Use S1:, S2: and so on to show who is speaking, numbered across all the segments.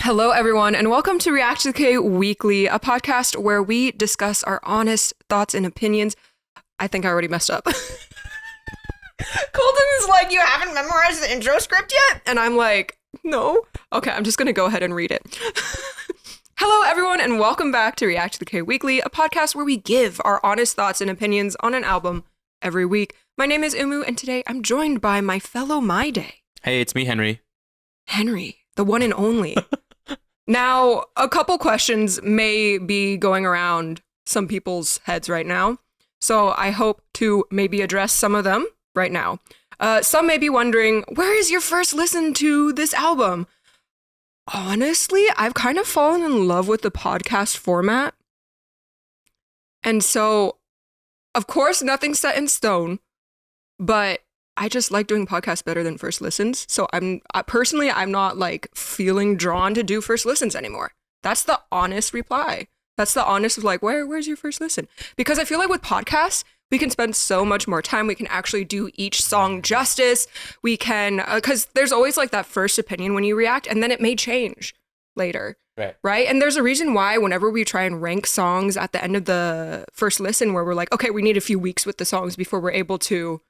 S1: Hello, everyone, and welcome to ReacttotheK Weekly, a podcast where we discuss our honest thoughts and opinions. I think I already messed up. Colton is like, you haven't memorized the intro script yet? And I'm like, no. Okay, I'm just going to go ahead and read it. Hello, everyone, and welcome back to ReacttotheK Weekly, a podcast where we give our honest thoughts and opinions on an album every week. My name is Umu, and today I'm joined by my fellow My Day.
S2: Hey, it's me, Henry.
S1: Henry, the one and only. Now, a couple questions may be going around some people's heads right now, so I hope to maybe address some of them right now. Some may be wondering, where is your first listen to this album? Honestly, I've kind of fallen in love with the podcast format. And so, of course, nothing's set in stone, but I just like doing podcasts better than first listens. So I'm not like feeling drawn to do first listens anymore. That's the honest reply. That's the honest of like, where's your first listen? Because I feel like with podcasts, we can spend so much more time. We can actually do each song justice. We can, because there's always like that first opinion when you react, and then it may change later. Right. And there's a reason why whenever we try and rank songs at the end of the first listen, where we're like, okay, we need a few weeks with the songs before we're able to.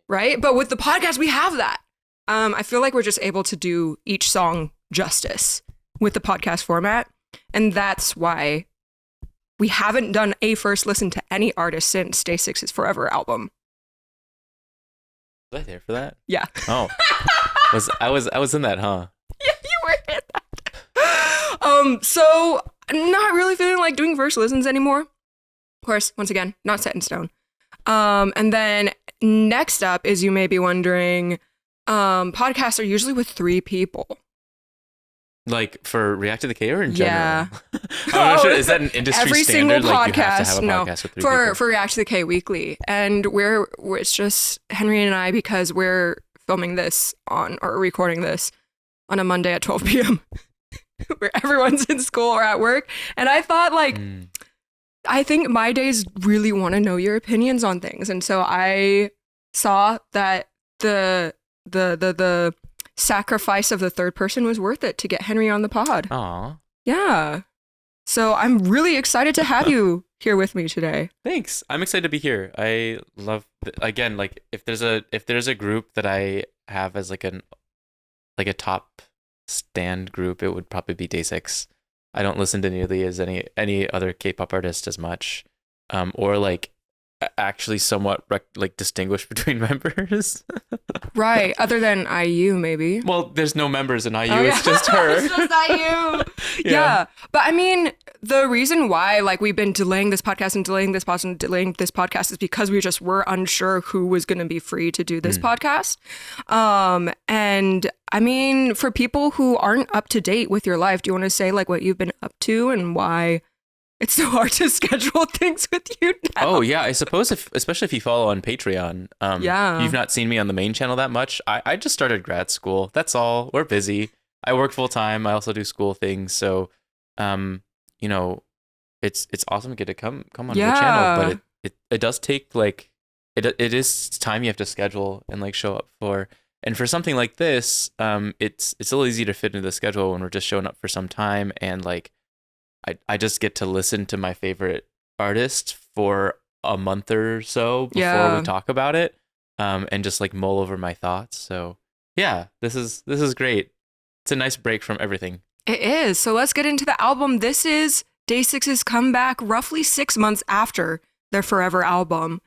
S1: Right. But with the podcast, we have that. I feel like we're just able to do each song justice with the podcast format. And that's why we haven't done a first listen to any artist since DAY6's Forever album.
S2: Was I there for that?
S1: Yeah.
S2: Oh. I was in that, huh?
S1: Yeah, you were in that. So I'm not really feeling like doing first listens anymore. Of course, once again, not set in stone. And then next up is, you may be wondering, podcasts are usually with 3 people.
S2: Like for ReacttotheK or in general?
S1: Yeah.
S2: I'm not sure. Is that an industry
S1: Every
S2: standard?
S1: single
S2: Like
S1: podcast,
S2: you have to have a podcast with 3 people?
S1: For ReacttotheK Weekly. And we're it's just Henry and I, because we're filming this or recording this on a Monday at 12 p.m. where everyone's in school or at work. And I thought I think My Days really want to know your opinions on things. And so I saw that the sacrifice of the third person was worth it to get Henry on the pod.
S2: Aw.
S1: Yeah. So I'm really excited to have you here with me today.
S2: Thanks. I'm excited to be here. I love, again, like if there's a group that I have as like a top stand group, it would probably be DAY6. I don't listen to nearly as any other K-pop artist as much, or like actually somewhat distinguish between members. Right.
S1: Other than IU, maybe.
S2: Well, there's no members in IU. Oh, yeah. It's just her.
S1: It's just IU. Yeah. But I mean, the reason why we've been delaying this podcast is because we just were unsure who was going to be free to do this podcast. And I mean, for people who aren't up to date with your life, do you want to say what you've been up to and why it's so hard to schedule things with you now?
S2: Oh, yeah. I suppose especially if you follow on Patreon, you've not seen me on the main channel that much. I just started grad school. That's all. We're busy. I work full time. I also do school things. So, it's awesome to get to come on the channel, but it does take it is time you have to schedule and show up for. And for something like this, it's a little easy to fit into the schedule when we're just showing up for some time, and I just get to listen to my favorite artist for a month or so before we talk about it, and just mull over my thoughts. So yeah, this is great. It's a nice break from everything.
S1: It is. So let's get into the album. This is DAY6's comeback roughly 6 months after their Forever album,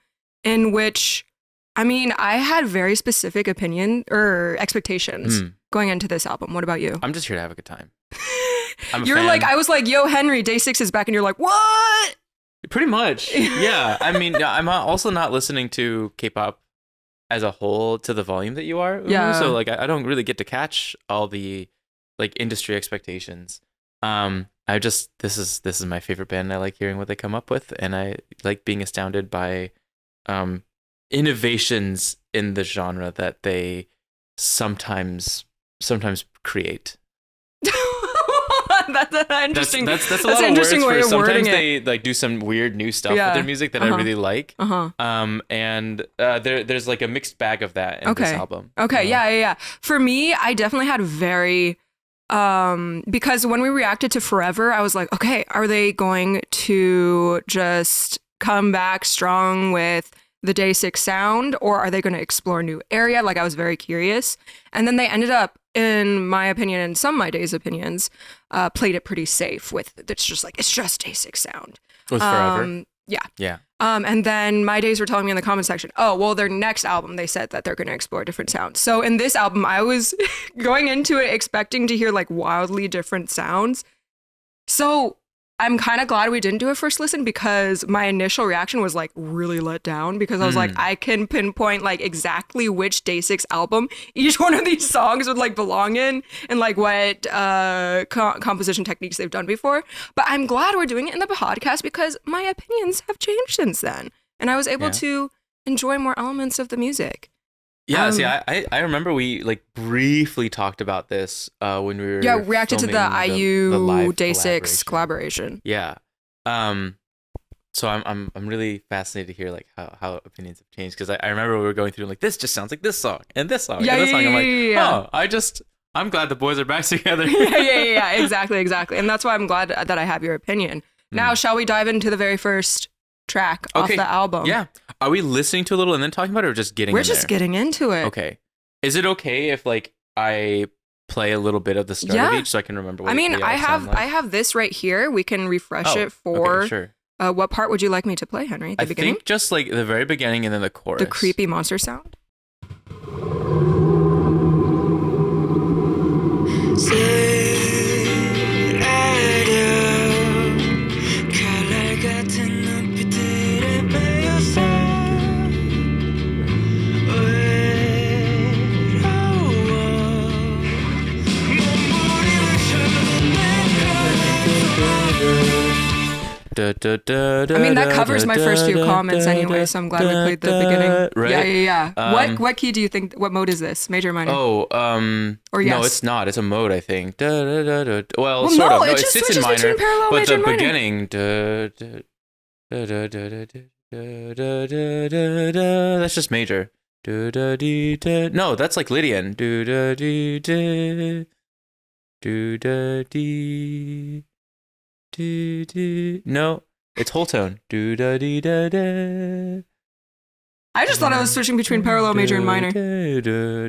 S1: in which, I mean, I had very specific opinion or expectations going into this album. What about you?
S2: I'm just here to have a good time.
S1: You're fan. I was like, yo, Henry, DAY6 is back. And you're like, what?
S2: Pretty much. Yeah. I mean, I'm also not listening to K-pop as a whole to the volume that you are.
S1: Yeah.
S2: So I don't really get to catch all the industry expectations. This is my favorite band. I like hearing what they come up with, and I like being astounded by innovations in the genre that they sometimes create.
S1: That's an interesting.
S2: That's a lot of words for sometimes they do some weird new stuff with their music that I really like. And there's a mixed bag of that in this album.
S1: Okay, yeah. For me, I definitely had very because when we reacted to Forever, I was like, okay, are they going to just come back strong with the DAY6 sound, or are they going to explore a new area? Like, I was very curious. And then they ended up, in my opinion, and some of my Day's opinions, played it pretty safe with, it's just DAY6 sound.
S2: With Forever?
S1: Yeah.
S2: Yeah.
S1: And then my Days were telling me in the comment section, oh, well, their next album, they said that they're going to explore different sounds. So in this album, I was going into it expecting to hear like wildly different sounds. So I'm kind of glad we didn't do a first listen, because my initial reaction was like really let down, because I was like, I can pinpoint like exactly which DAY6 album each one of these songs would like belong in, and like what composition techniques they've done before. But I'm glad we're doing it in the podcast, because my opinions have changed since then, and I was able to enjoy more elements of the music.
S2: Yeah, see, I remember we like briefly talked about this when we were
S1: reacted to the IU DAY6 collaboration.
S2: Yeah, so I'm really fascinated to hear like how opinions have changed, because I remember we were going through like, this just sounds like this song and this song and this song. I'm like, I'm glad the boys are back together.
S1: yeah, exactly, and that's why I'm glad that I have your opinion. Now, shall we dive into the very first track off the album?
S2: Yeah. Are we listening to a little and then talking about it, or just getting
S1: We're just getting into it.
S2: Okay. Is it okay if like I play a little bit of the start of each so I can remember what
S1: I have this right here. We can refresh it for
S2: okay, sure.
S1: What part would you like me to play, Henry? The beginning?
S2: I think just like the very beginning and then the chorus.
S1: The creepy monster sound? I mean, that covers my first few comments anyway, so I'm glad we played the beginning.
S2: Right?
S1: Yeah. What key do you think, what mode is this? Major or minor?
S2: Oh,
S1: or yes?
S2: No, it's not. It's a mode, I think. Well,
S1: sort
S2: of.
S1: No, it just
S2: sits in minor,
S1: between parallel,
S2: but
S1: major,
S2: the
S1: and
S2: beginning, that's just major. No, that's like Lydian. No, it's whole tone.
S1: I just thought I was switching between parallel, major, and minor,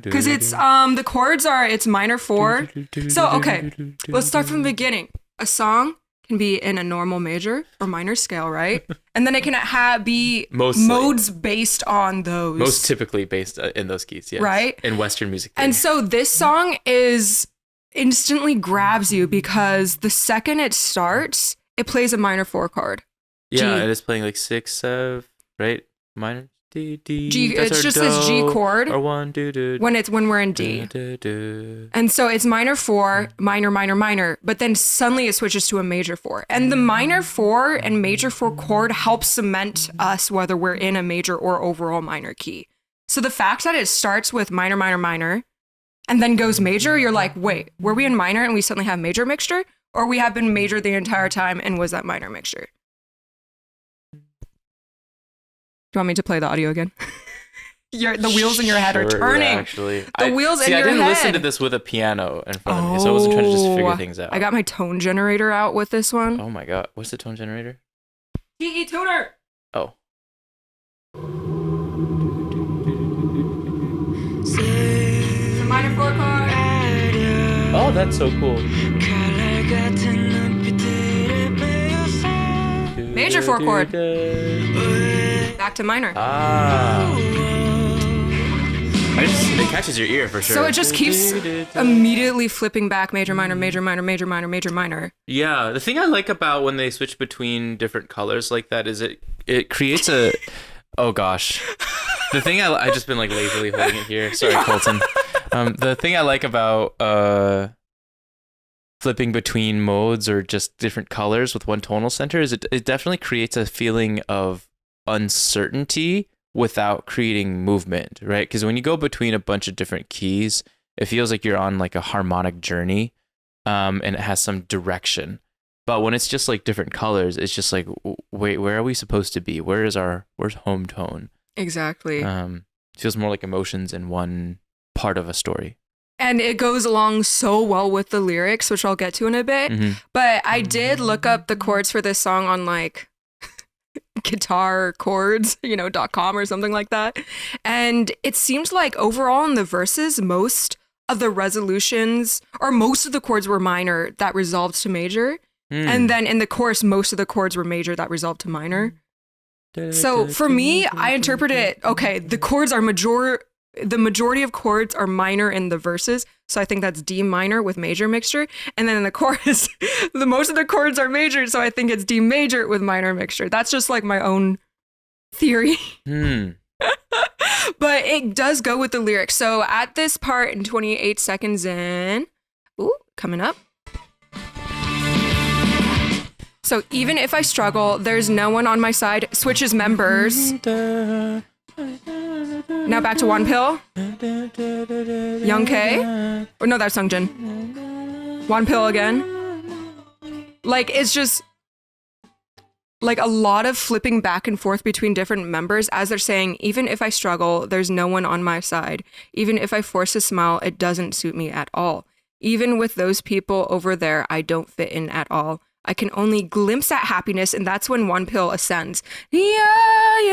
S1: because it's the chords are, it's minor 4. So okay, let's start from the beginning. A song can be in a normal major or minor scale, right? And then it can be modes based on those.
S2: Most typically based in those keys, yes.
S1: Right?
S2: In Western music theory.
S1: And so this song instantly grabs you, because the second it starts, it plays a minor 4 chord.
S2: Yeah,
S1: G.
S2: it is playing like 6 of, right? Minor. D.
S1: G. It's just this G chord.
S2: Or 1, do.
S1: When we're in D. And so it's minor 4, minor, minor, minor, but then suddenly it switches to a major 4. And the minor 4 and major 4 chord helps cement us whether we're in a major or overall minor key. So the fact that it starts with minor, minor, minor, and then goes major, you're like, wait, were we in minor and we suddenly have major mixture? Or we have been major the entire time and was that minor mixture? Do you want me to play the audio again? The wheels in your head are turning.
S2: Yeah, actually.
S1: The wheels in your head.
S2: I didn't listen to this with a piano in front of me, so I wasn't trying to just figure things out.
S1: I got my tone generator out with this one.
S2: Oh my god. What's the tone generator?
S1: TE tuner.
S2: Oh.
S1: It's a minor 4 chord.
S2: Oh, that's so cool.
S1: Major 4 chord. Back to minor.
S2: It catches your ear for sure.
S1: So it just keeps immediately flipping back major, minor, major, minor, major, minor, major, minor.
S2: Yeah, the thing I like about when they switch between different colors like that is it creates a... Oh gosh. The thing I just been like lazily holding it here. Sorry, Colton. The thing I like about flipping between modes or just different colors with one tonal center is it definitely creates a feeling of uncertainty without creating movement, right? Because when you go between a bunch of different keys, it feels like you're on like a harmonic journey, and it has some direction. But when it's just like different colors, it's just like, wait, where are we supposed to be? Where's home tone?
S1: Exactly.
S2: It feels more like emotions in one part of a story.
S1: And it goes along so well with the lyrics, which I'll get to in a bit. But I did look up the chords for this song on like guitar chords, .com or something like that. And it seems like overall in the verses, most of the resolutions or most of the chords were minor that resolved to major. And then in the chorus, most of the chords were major that resolved to minor. So for me, I interpret it, okay, the majority of chords are minor in the verses. So I think that's D minor with major mixture. And then in the chorus, most of the chords are major. So I think it's D major with minor mixture. That's just like my own theory. But it does go with the lyrics. So at this part in 28 seconds in, coming up. So even if I struggle, there's no one on my side. Switches members. Now back to Wonpil. Young K. Or no, that's Sungjin. Wonpil again. Like, it's just like a lot of flipping back and forth between different members as they're saying, even if I struggle, there's no one on my side. Even if I force a smile, it doesn't suit me at all. Even with those people over there, I don't fit in at all. I can only glimpse at happiness, and that's when Wonpil ascends. I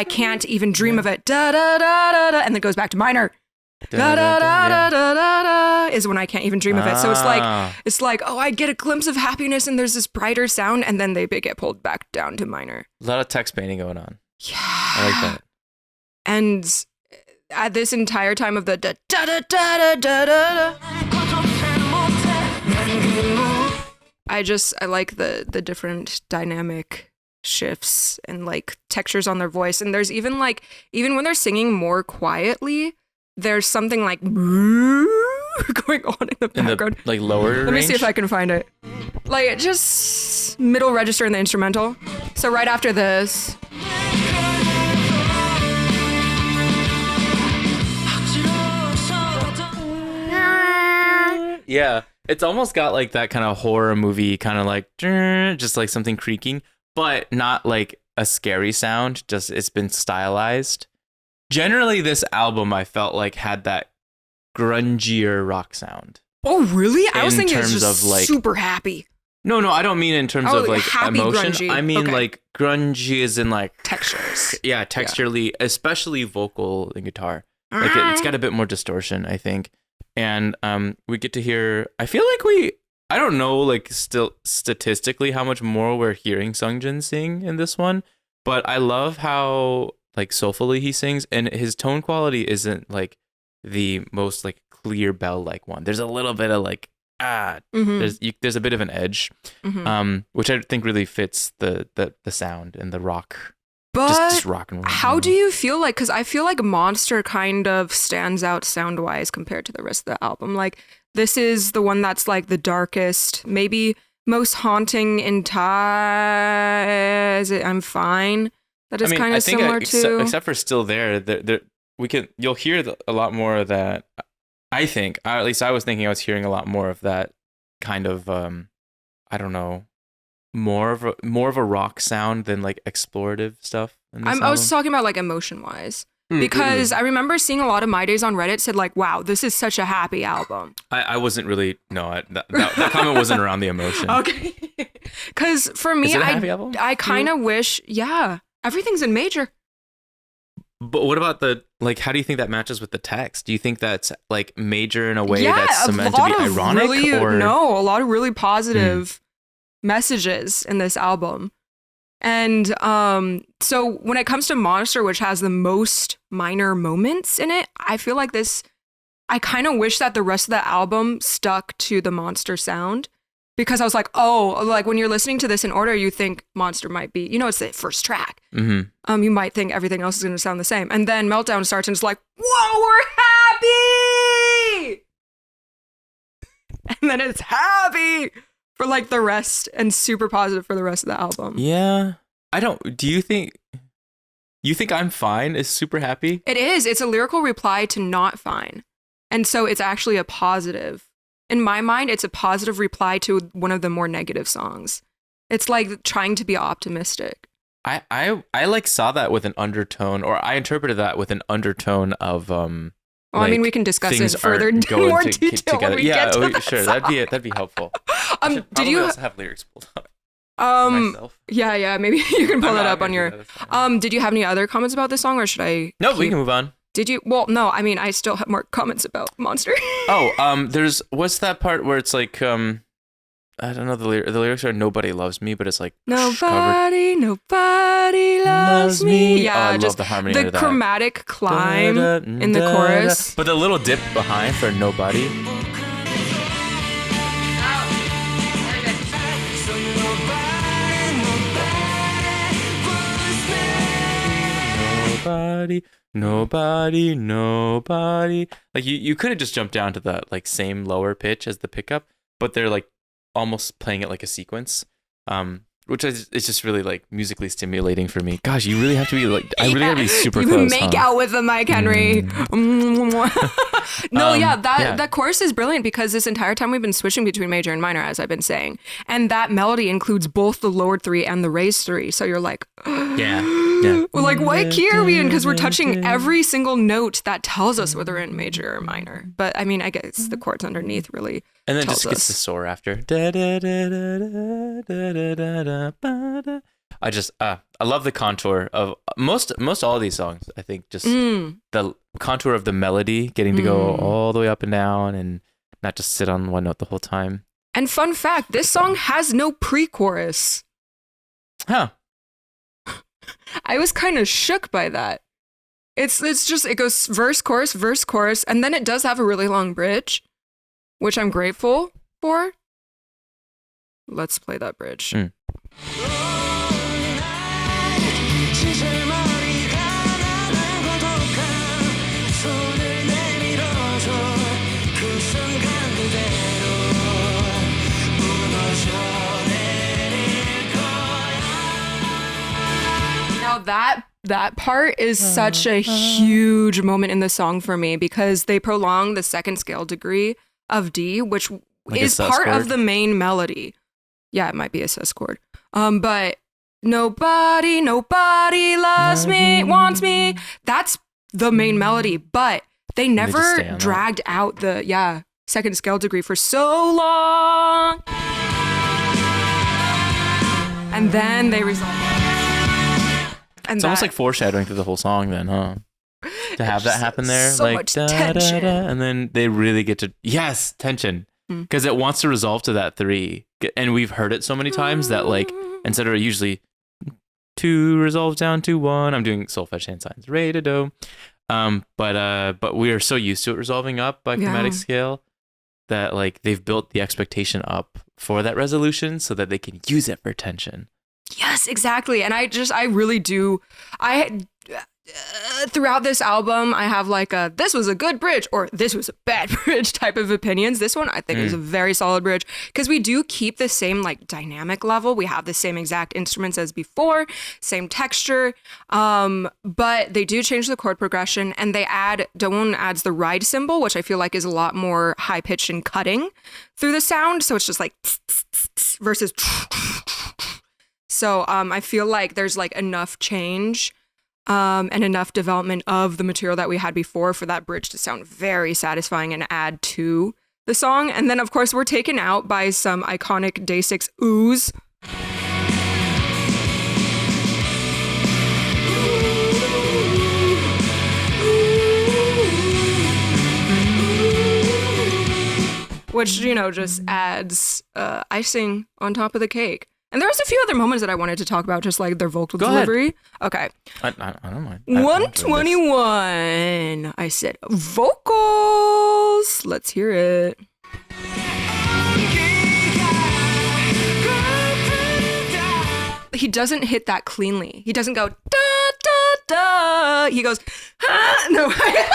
S1: can't even dream of it. Da da da da da, and then it goes back to minor. Da da da da da da da is when I can't even dream of it. So it's like, oh, I get a glimpse of happiness, and there's this brighter sound, and then they get pulled back down to minor.
S2: A lot of text painting going on.
S1: Yeah,
S2: I like that.
S1: And at this entire time of the da da da da da da da. I like the different dynamic shifts and like textures on their voice. And there's even when they're singing more quietly, there's something like going on in the background.
S2: Like lower
S1: Let me see if I can find it. Like just middle register in the instrumental. So right after this.
S2: Yeah. It's almost got like that kind of horror movie kind of like just like something creaking, but not like a scary sound. Just it's been stylized. Generally, this album I felt like had that grungier rock sound.
S1: Oh, really? I was thinking it's just like, super happy.
S2: No, I don't mean in terms of like emotion.
S1: Grungy.
S2: I mean like grungy as in like
S1: textures.
S2: Yeah, texturally, especially vocal and guitar. Like it's got a bit more distortion, I think. And we get to hear, I feel like I don't know, like still statistically how much more we're hearing Sungjin sing in this one, but I love how like soulfully he sings, and his tone quality isn't like the most like clear bell like one. There's a little bit of like, there's a bit of an edge, which I think really fits the sound and the rock.
S1: But
S2: just rock and roll.
S1: How do you feel like, because I feel like Monster kind of stands out sound-wise compared to the rest of the album. Like, this is the one that's like the darkest, maybe most haunting in ties. I'm Fine. That is kind of similar to...
S2: Except for Still There, you'll hear a lot more of that. I think, at least I was thinking I was hearing a lot more of that kind of, I don't know, more of a rock sound than like explorative stuff.
S1: I was talking about like emotion wise, because I remember seeing a lot of My Days on Reddit said like, wow, this is such a happy album.
S2: I wasn't really, that comment wasn't around the emotion.
S1: Okay. Because for me, I kind of wish, everything's in major.
S2: But what about how do you think that matches with the text? Do you think that's like major in a way that's meant to be ironic?
S1: No, a lot of really positive messages in this album. And so when it comes to Monster, which has the most minor moments in it, I feel like I kind of wish that the rest of the album stuck to the Monster sound, because I was like, oh, like when you're listening to this in order, you think Monster might be, it's the first track. You might think everything else is going to sound the same. And then Meltdown starts and it's like, whoa, we're happy! And then it's happy for like the rest, and super positive for the rest of the album.
S2: Yeah. Do you think I'm Fine is super happy?
S1: It is. It's a lyrical reply to Not Fine. And so it's actually a positive. In my mind, it's a positive reply to one of the more negative songs. It's like trying to be optimistic.
S2: I like saw that with an undertone, or I interpreted that with an undertone of
S1: Well, I mean, we can discuss it further in more detail when we get to that
S2: sure.
S1: song.
S2: That'd be helpul
S1: Did you
S2: also have lyrics pulled up? Myself.
S1: Yeah, maybe you can pull that up on your. Did you have any other comments about this song, or should I?
S2: No, we can move on.
S1: Did you? Well, no. I mean, I still have more comments about Monster.
S2: There's what's that part where it's like I don't know, the lyrics are nobody loves me, but it's like
S1: nobody loves me. Yeah,
S2: I love the harmony under that.
S1: The chromatic climb in the chorus.
S2: But the little dip behind for nobody. Nobody. Like you could have just jumped down to the like same lower pitch as the pickup, but they're like almost playing it like a sequence, which is it's just really like musically stimulating for me. Gosh, you really have to be like I really have to be super close.
S1: You make out with the mic, Henry. That chorus is brilliant because this entire time we've been switching between major and minor, as I've been saying, and that melody includes both the lowered 3 and the raised 3. So you're like,
S2: yeah.
S1: Well, like, what key are we in? Because we're touching every single note that tells us whether we're in major or minor. But I mean, I guess the chords underneath really. And then just gets
S2: the soar after. I love the contour of most all of these songs. I think just the contour of the melody getting to go all the way up and down and not just sit on one note the whole time.
S1: And fun fact, this song has no pre-chorus.
S2: Huh.
S1: I was kind of shook by that. It's just, it goes verse, chorus, and then it does have a really long bridge, which I'm grateful for. Let's play that bridge. That part is such a huge moment in the song for me because they prolong the second scale degree of D, which is part of the main melody. Yeah, it might be a sus chord. But nobody loves me, wants me. That's the main melody, but they never dragged out the second scale degree for so long. And then they resolve.
S2: It's almost like foreshadowing through the whole song then, huh? To have that happen there.
S1: So
S2: like
S1: much tension.
S2: And then they really get to tension. Because it wants to resolve to that 3. And we've heard it so many times that like instead of usually 2 resolves down to 1, I'm doing solfege hand signs, re to do. But we are so used to it resolving up by chromatic scale that like they've built the expectation up for that resolution so that they can use it for tension.
S1: Yes, exactly. And I really do. Throughout this album, I have like this was a good bridge or this was a bad bridge type of opinions. This one I think is a very solid bridge because we do keep the same like dynamic level. We have the same exact instruments as before, same texture, but they do change the chord progression and Dawon adds the ride cymbal, which I feel like is a lot more high pitched and cutting through the sound. So it's just like versus. So I feel like there's like enough change and enough development of the material that we had before for that bridge to sound very satisfying and add to the song. And then, of course, we're taken out by some iconic DAY6 oohs. Which, just adds icing on top of the cake. And there's a few other moments that I wanted to talk about, just like their vocal delivery. Okay.
S2: I don't mind.
S1: 121. I said vocals. Let's hear it. He doesn't hit that cleanly. He doesn't go da da da. He goes no. I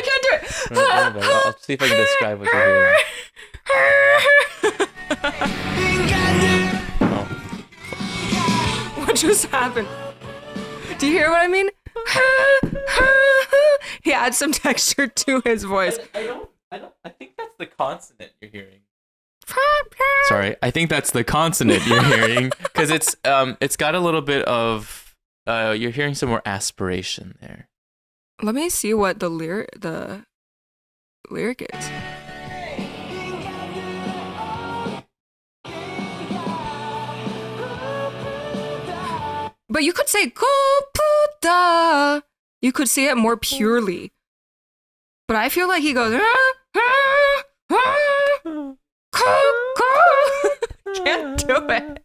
S1: can't do it.
S2: I'll see if I can describe what you're hearing.
S1: What just happened? Do you hear what I mean? He adds some texture to his voice.
S2: I think that's the consonant you're hearing. Sorry, I think that's the consonant you're hearing because it's got a little bit of you're hearing some more aspiration there.
S1: Let me see what the lyric is. But you could say "고프다." You could say it more purely. But I feel like he goes. Can't do it.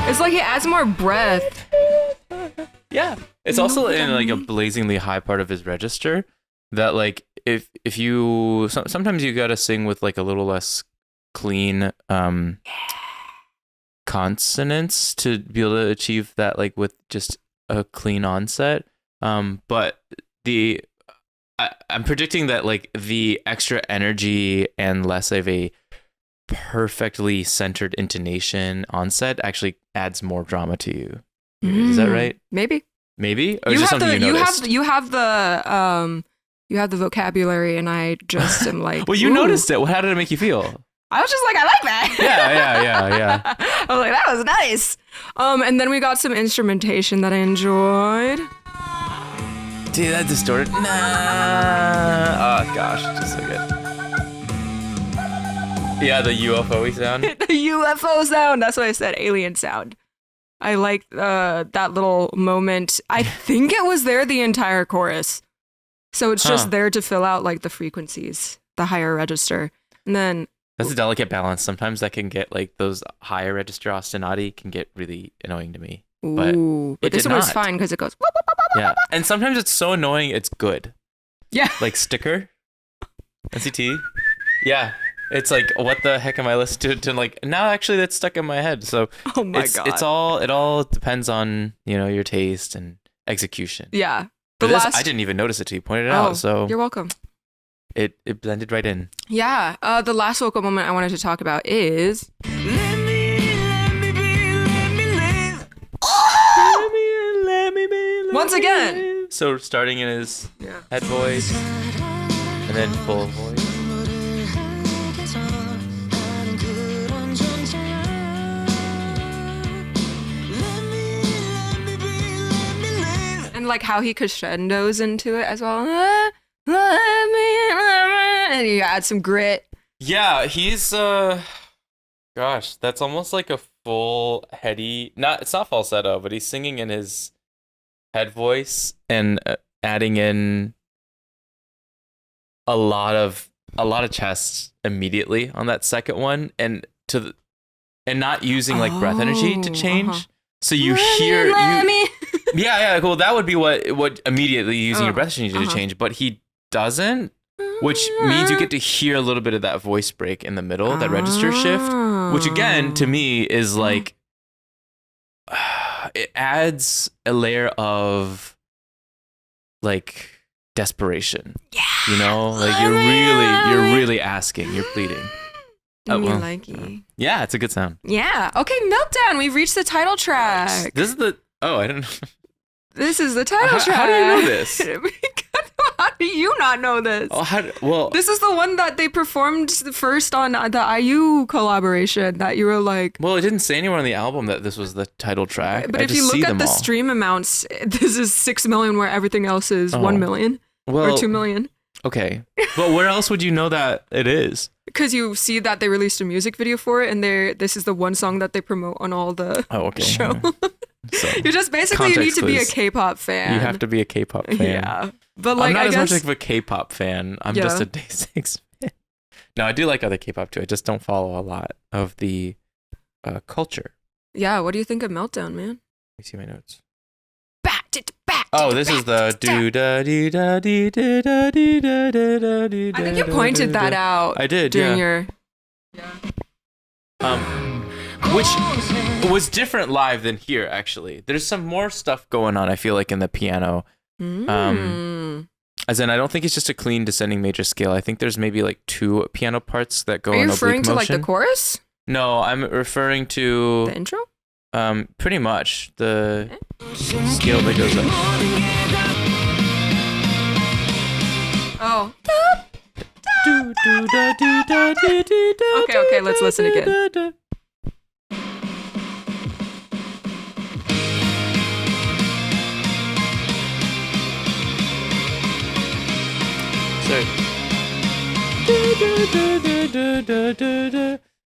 S1: It's like he adds more breath.
S2: Yeah. It's also in like a blazingly high part of his register that like if you sometimes you gotta sing with like a little less clean consonants to be able to achieve that like with just a clean onset. But I'm predicting that like the extra energy and less of a perfectly centered intonation onset actually adds more drama to you. Is that right?
S1: Maybe.
S2: Or is it something you noticed?
S1: You have the vocabulary, and I just am like.
S2: Well, you noticed it. How did it make you feel?
S1: I was just like, I like that.
S2: Yeah.
S1: I was like, that was nice. And then we got some instrumentation that I enjoyed.
S2: Dude, that distorted. Nah. Oh gosh, just so good. Yeah, the UFO sound.
S1: The UFO sound. That's what I said. Alien sound. I like that little moment. I think it was there the entire chorus. So it's just there to fill out like the frequencies, the higher register. And then
S2: that's a delicate balance. Sometimes that can get like those higher register ostinati can get really annoying to me.
S1: But this one was fine because it goes.
S2: Yeah, and sometimes it's so annoying it's good.
S1: Yeah.
S2: Like Sticker, NCT. Yeah. It's like, what the heck am I listening to? Like, now actually that's stuck in my head. So
S1: oh my God.
S2: It all depends on, your taste and execution.
S1: Yeah.
S2: I didn't even notice it till you pointed it out. So
S1: you're welcome.
S2: It blended right in.
S1: Yeah. The last vocal moment I wanted to talk about is Let me live. Once again.
S2: So starting in his head voice and then full voice.
S1: And like how he crescendos into it as well. And you add some grit.
S2: Yeah, he's gosh, that's almost like a full heady, it's not falsetto, but he's singing in his head voice and adding in a lot of chest immediately on that second one and not using like breath energy to change. So you hear yeah, cool. That would be what immediately using your breath energy to change, but he doesn't, which means you get to hear a little bit of that voice break in the middle, that register shift, which again to me is like it adds a layer of like desperation. Yeah. Like you're really asking, you're pleading. Yeah, it's a good sound.
S1: Yeah. Okay, Meltdown. We've reached the title track.
S2: This is the I don't know.
S1: This is the title track.
S2: How do you know this?
S1: How do you not know this? This is the one that they performed first on the IU collaboration that you were like.
S2: Well, it didn't say anywhere on the album that this was the title track.
S1: But if you look at the stream amounts, this is 6 million where everything else is 1 million or 2 million.
S2: Okay. But where else would you know that it is?
S1: Because you see that they released a music video for it, and this is the one song that they promote on all the show. So, you just basically need to be a K-pop fan.
S2: You have to be a K-pop fan.
S1: Yeah. But like,
S2: I'm not
S1: as
S2: much of a K-pop fan. I'm just a DAY6 fan. No, I do like other K-pop too. I just don't follow a lot of the culture.
S1: Yeah, what do you think of Meltdown, man?
S2: Let me see my notes.
S1: Oh,
S2: this is the do da dee da dee da da dee da da da dee.
S1: I think you pointed that out.
S2: I did
S1: during your
S2: which was different live than here. Actually, there's some more stuff going on. I feel like in the piano. As in, I don't think it's just a clean descending major scale. I think there's maybe like 2 piano parts that go in oblique motion.
S1: Are you referring to like the chorus?
S2: No, I'm referring to
S1: the intro.
S2: Pretty much the scale that goes up.
S1: Oh. Okay, let's listen again.
S2: start.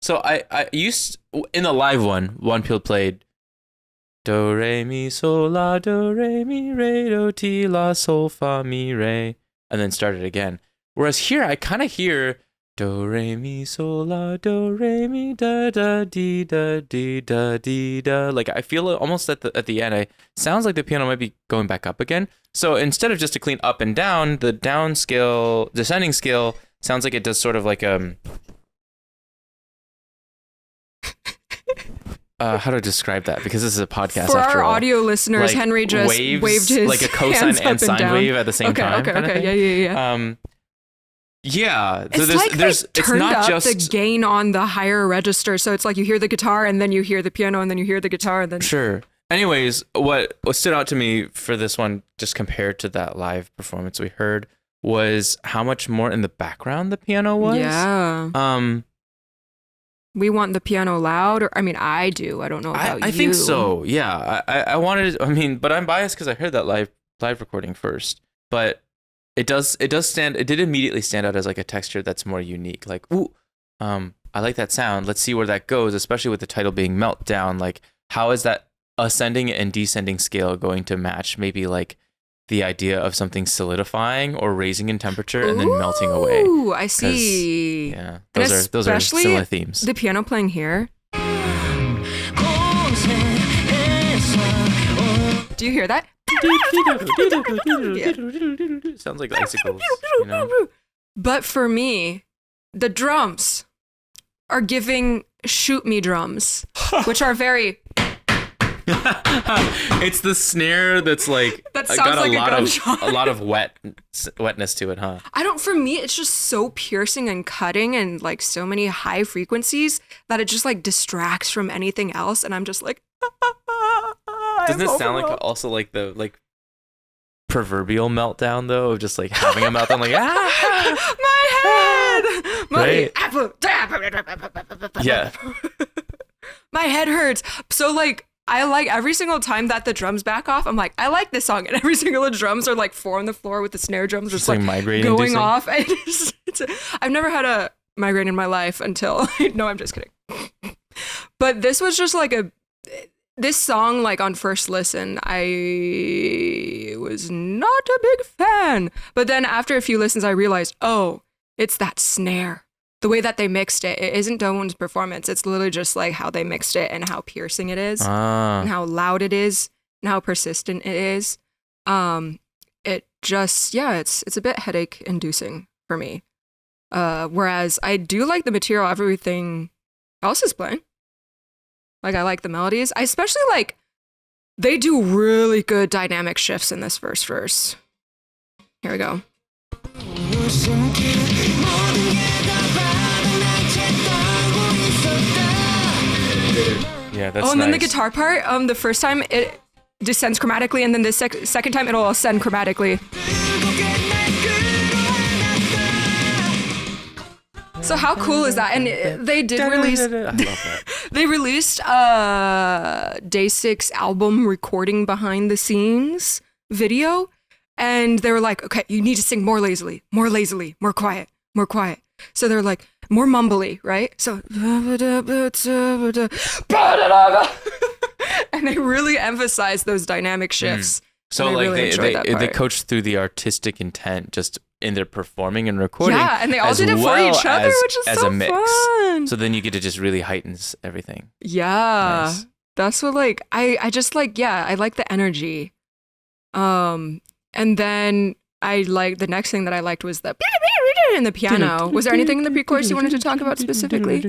S2: So I used in the live one field played do re mi sol la do re mi re do ti la sol fa mi re and then started again. Whereas here I kind of hear do re mi sol la do re mi da da di da di da di da. Like I feel it almost at the end. It sounds like the piano might be going back up again. So instead of just a clean up and down, the down scale, descending scale sounds like it does sort of like how to describe that? Because this is a podcast.
S1: For
S2: after
S1: our
S2: all.
S1: audio listeners,
S2: like
S1: Henry just waved his
S2: like a cosine and sine wave at the same time.
S1: Okay.
S2: Yeah.
S1: It's
S2: So
S1: like
S2: it's
S1: turned
S2: not
S1: up
S2: just
S1: the gain on the higher register, so it's like you hear the guitar and then you hear the piano and then you hear the guitar and then
S2: sure. Anyways, what stood out to me for this one, just compared to that live performance we heard, was how much more in the background the piano was.
S1: Yeah. We want the piano loud, or I mean, I do. I don't know about you.
S2: I think so. Yeah. I wanted. I mean, but I'm biased because I heard that live recording first. But it did immediately stand out as like a texture that's more unique. Like, ooh, I like that sound. Let's see where that goes. Especially with the title being Meltdown. Like, how is that ascending and descending scale going to match? Maybe like the idea of something solidifying or raising in temperature and then melting away.
S1: Ooh, I see.
S2: Yeah, those are similar themes.
S1: The piano playing here. Do you hear that?
S2: Sounds like icicles. You know?
S1: But for me, the drums are giving shoot me drums, which are very.
S2: It's the snare that's like
S1: that sounds
S2: got
S1: like
S2: a lot of wetness to it, huh?
S1: For me, it's just so piercing and cutting and like so many high frequencies that it just like distracts from anything else. And I'm just like,
S2: doesn't it sound like also like the like proverbial meltdown though, of just like having a meltdown, like
S1: my head,
S2: right? Yeah,
S1: my head hurts. So like, I like every single time that the drums back off, I'm like, I like this song. And every single drums are like 4 on the floor with the snare drums just like going off. And I've never had a migraine in my life until, no, I'm just kidding. But this was just like this song, like on first listen, I was not a big fan. But then after a few listens, I realized, oh, it's that snare. The way that they mixed it, it isn't Dowoon's performance. It's literally just like how they mixed it and how piercing it is and how loud it is and how persistent it is. It just, it's a bit headache inducing for me. Whereas I do like the material everything else is playing. Like I like the melodies. I especially like, they do really good dynamic shifts in this first verse. Here we go.
S2: Yeah, that's
S1: and then the
S2: nice.
S1: guitar part, the first time it descends chromatically, and then the second time it'll ascend chromatically. So how cool is that? And they did release.
S2: I love that.
S1: They released a DAY6 album recording behind the scenes video, and they were like, "Okay, you need to sing more lazily, more quiet, more quiet." So they're like, more mumbly, right? So, and they really emphasize those dynamic shifts.
S2: So like really they coached through the artistic intent just in their performing and recording.
S1: Yeah, and they all did it for each other, which is so
S2: a mix.
S1: fun.
S2: So then you get to just really heightens everything.
S1: Yeah,
S2: nice.
S1: That's what like I just like I like the energy. And then I like the next thing that I liked was the in the piano. Was there anything in the pre-chorus you wanted to talk about specifically?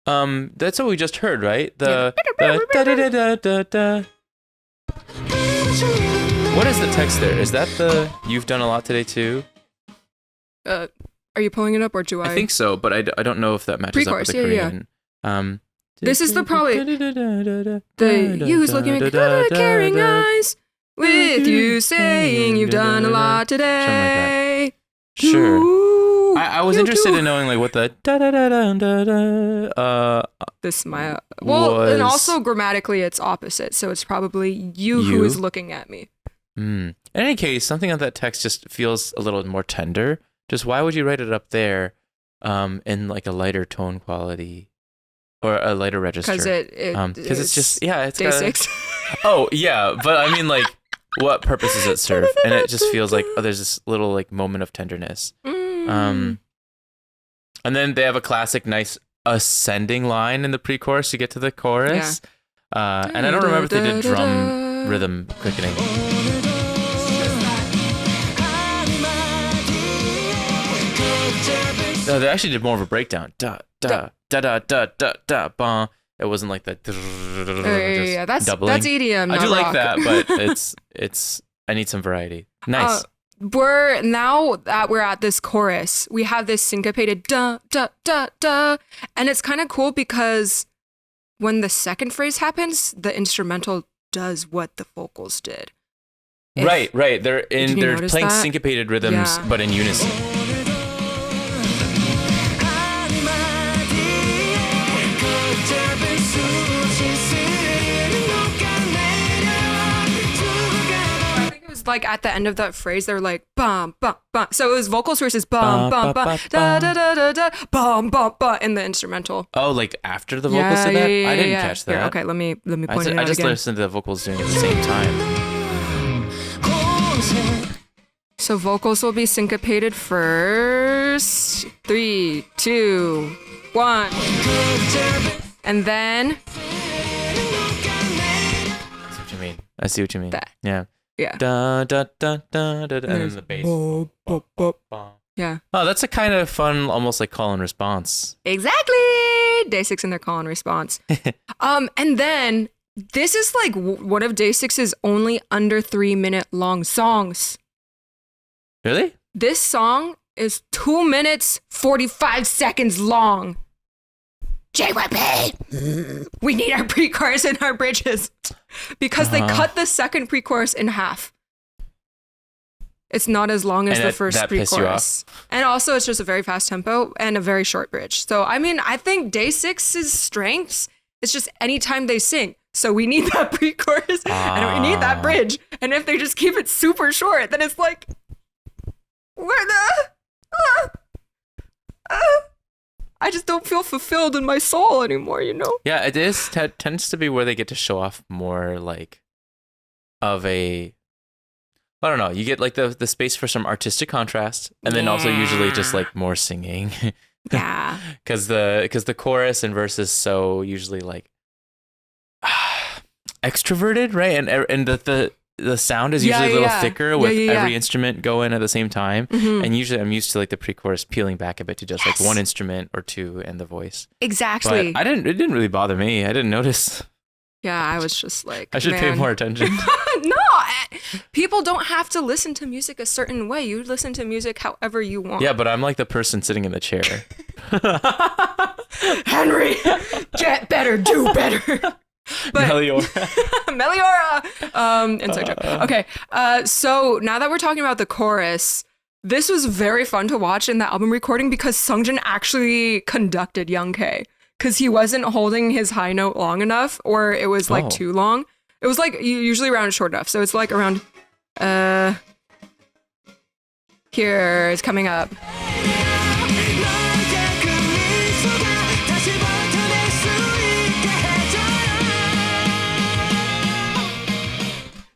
S2: That's what we just heard, right? The What is the text there? Is that the "You've done a lot today too"?
S1: Are you pulling it up or do I?
S2: I think so, but I don't know if that matches up with the Korean. Yeah.
S1: This is the probably the you who's looking at the caring eyes with you saying you've done a lot today.
S2: Sure. I was interested in knowing like what the
S1: the smile. Well, and also grammatically it's opposite, so it's probably you who is looking at me.
S2: In any case, something on that text just feels a little more tender. Just why would you write it up there in like a lighter tone quality or a lighter register?
S1: Because
S2: it's just, it's
S1: DAY6.
S2: Oh, yeah. But I mean, like, what purpose does it serve? And it just feels like, there's this little like moment of tenderness. And then they have a classic nice ascending line in the pre-chorus to get to the chorus. And I don't remember if they did drum rhythm quickening. No, they actually did more of a breakdown. Da da da da da da da ba. It wasn't like that.
S1: That's
S2: doubling.
S1: That's EDM.
S2: I do
S1: rock.
S2: like that, but it's. I need some variety. Nice.
S1: Now that we're at this chorus, we have this syncopated da da da da, and it's kind of cool because when the second phrase happens, the instrumental does what the vocals did.
S2: Right. They're playing
S1: that?
S2: syncopated rhythms, but in unison.
S1: Like at the end of that phrase, they're like bum bum bum. So it was vocals versus bum bum bum da da da da da bum bum bum in the instrumental.
S2: Oh, like after the vocals said that? I didn't catch that.
S1: Here, okay, let me point it out
S2: I just
S1: again.
S2: listened to the vocals doing it at the same time.
S1: So vocals will be syncopated first. 3, 2, 1, and then.
S2: I see what you mean.
S1: That.
S2: Yeah.
S1: Yeah.
S2: Da da da da da, and then the bass.
S1: Yeah.
S2: Oh, that's a kind of fun, almost like call and response.
S1: Exactly. DAY6 in their call and response. And then this is like one of DAY6's only under 3-minute long songs.
S2: Really?
S1: This song is 2 minutes 45 seconds long. JYP, we need our pre-chorus and our bridges because they cut the second pre-chorus in half. It's not as long as the first pre-chorus. And also it's just a very fast tempo and a very short bridge. So, I mean, I think DAY6's strengths is just anytime they sing. So we need that pre-chorus and we need that bridge. And if they just keep it super short, then it's like, where the... I just don't feel fulfilled in my soul anymore, you know?
S2: Yeah, it is. Tends to be where they get to show off more like of a, I don't know, you get like the space for some artistic contrast and then also usually just like more singing.
S1: Yeah.
S2: Because the chorus and verse is so usually like extroverted, right? And the sound is usually a little thicker with every instrument going at the same time. Mm-hmm. And usually I'm used to like the pre-chorus peeling back a bit to just like one instrument or two and the voice.
S1: Exactly.
S2: But it didn't really bother me. I didn't notice.
S1: Yeah, I was just like,
S2: I should pay more attention.
S1: No, people don't have to listen to music a certain way. You listen to music however you want.
S2: Yeah, but I'm like the person sitting in the chair.
S1: Henry, get better, do better. But Meliora. Inside joke. Okay. So now that we're talking about the chorus, this was very fun to watch in the album recording because Sungjin actually conducted Younghae because he wasn't holding his high note long enough, or it was like too long. It was like usually around short enough. So it's like around. Here it's coming up.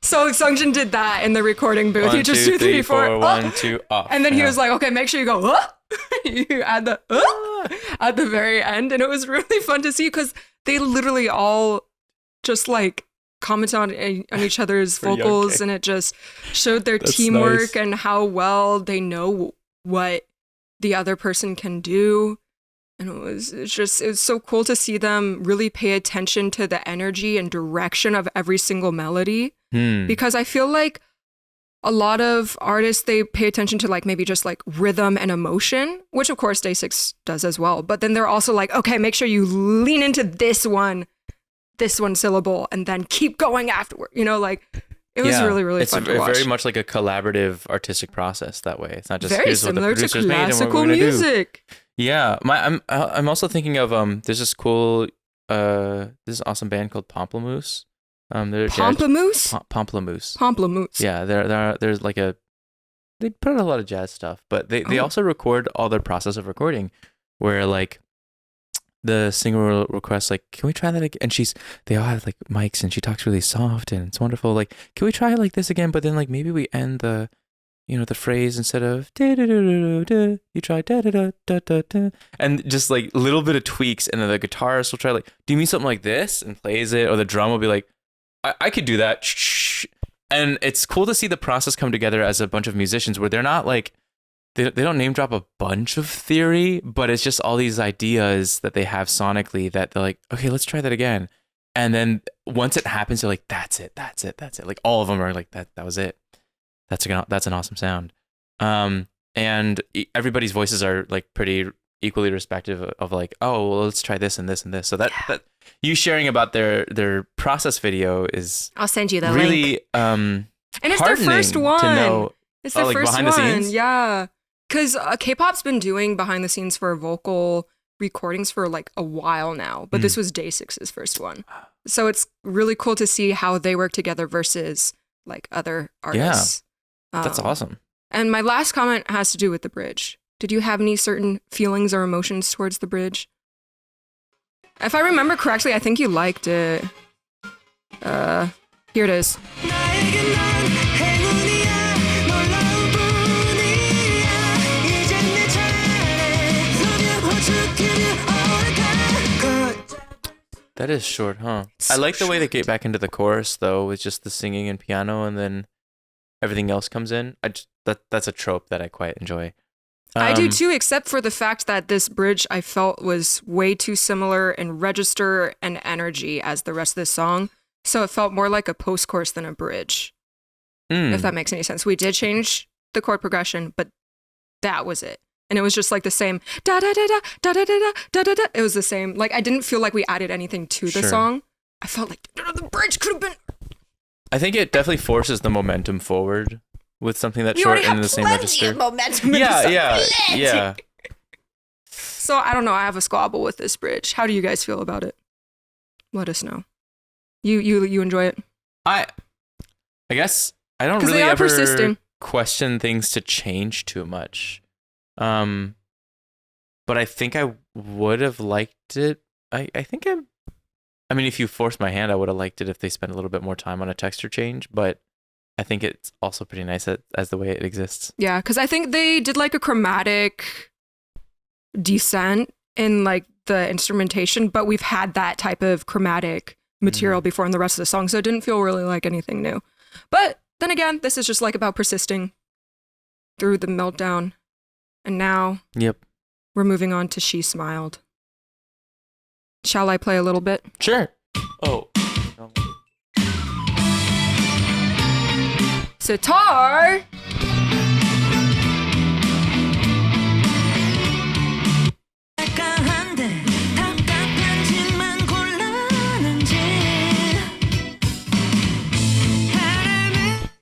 S1: So Sungjin did that in the recording booth. He just 2, 3, 4,
S2: 1, 2, off.
S1: And then he was like, okay, make sure you go, you add the at the very end. And it was really fun to see because they literally all just like commented on each other's vocals and it just showed their teamwork and how well they know what the other person can do. And it was so cool to see them really pay attention to the energy and direction of every single melody. Because I feel like a lot of artists, they pay attention to like maybe just like rhythm and emotion, which of course DAY6 does as well. But then they're also like, okay, make sure you lean into this one syllable and then keep going afterward. You know, like it was really, really fun to watch.
S2: It's very much like a collaborative artistic process that way. It's not just
S1: very similar to classical music.
S2: Yeah, I'm also thinking of there's this cool this awesome band called Pomplamoose. They're
S1: Pamplemousse?
S2: Pamplemousse.
S1: Pamplemousse.
S2: Yeah, there's like they put out a lot of jazz stuff, but they also record all their process of recording, where like the singer will request like, can we try that again? And they all have like mics, and she talks really soft, and it's wonderful. Like, can we try it like this again? But then like maybe we end the phrase instead of da da da da, you try da da da da da da, and just like little bit of tweaks, and then the guitarist will try like, do you mean something like this, and plays it, or the drum will be like, I could do that, and it's cool to see the process come together as a bunch of musicians where they're not like they don't name drop a bunch of theory, but it's just all these ideas that they have sonically that they're like, okay, let's try that again, and then once it happens, they're like, that's it, like all of them are like that was it. That's an awesome sound. And everybody's voices are like pretty equally respective of like, oh, well, let's try this and this and this. So that you sharing about their process video is
S1: I'll send you the
S2: really
S1: link. And it's their first
S2: to
S1: one.
S2: know,
S1: it's their
S2: like
S1: first
S2: behind
S1: one.
S2: the scenes?
S1: Yeah. Because K-pop's been doing behind the scenes for vocal recordings for like a while now, but this was DAY6's first one. So it's really cool to see how they work together versus like other artists. Yeah,
S2: that's awesome.
S1: And my last comment has to do with the bridge. Did you have any certain feelings or emotions towards the bridge? If I remember correctly, I think you liked it. Here it is.
S2: That is short, huh? I like the way they get back into the chorus though, with just the singing and piano, and then everything else comes in. That's a trope that I quite enjoy.
S1: I do too, except for the fact that this bridge I felt was way too similar in register and energy as the rest of the song. So it felt more like a post-chorus than a bridge, if that makes any sense. We did change the chord progression, but that was it. And it was just like the same da-da-da-da, da-da-da-da, da-da-da. It was the same. Like, I didn't feel like we added anything to the song. I felt like the bridge could have been...
S2: I think it definitely forces the momentum forward with something that's short and in the same register.
S1: Momentum
S2: Yeah.
S1: So I don't know. I have a squabble with this bridge. How do you guys feel about it? Let us know. You enjoy it?
S2: I guess I don't really ever question things to change too much. But I think I would have liked it. I mean, if you forced my hand, I would have liked it if they spent a little bit more time on a texture change, but I think it's also pretty nice as the way it exists.
S1: Yeah, because I think they did like a chromatic descent in like the instrumentation, but we've had that type of chromatic material before in the rest of the song, so it didn't feel really like anything new. But then again, this is just like about persisting through the meltdown. And now we're moving on to She Smiled. Shall I play a little bit?
S2: Sure. Oh.
S1: Sitar!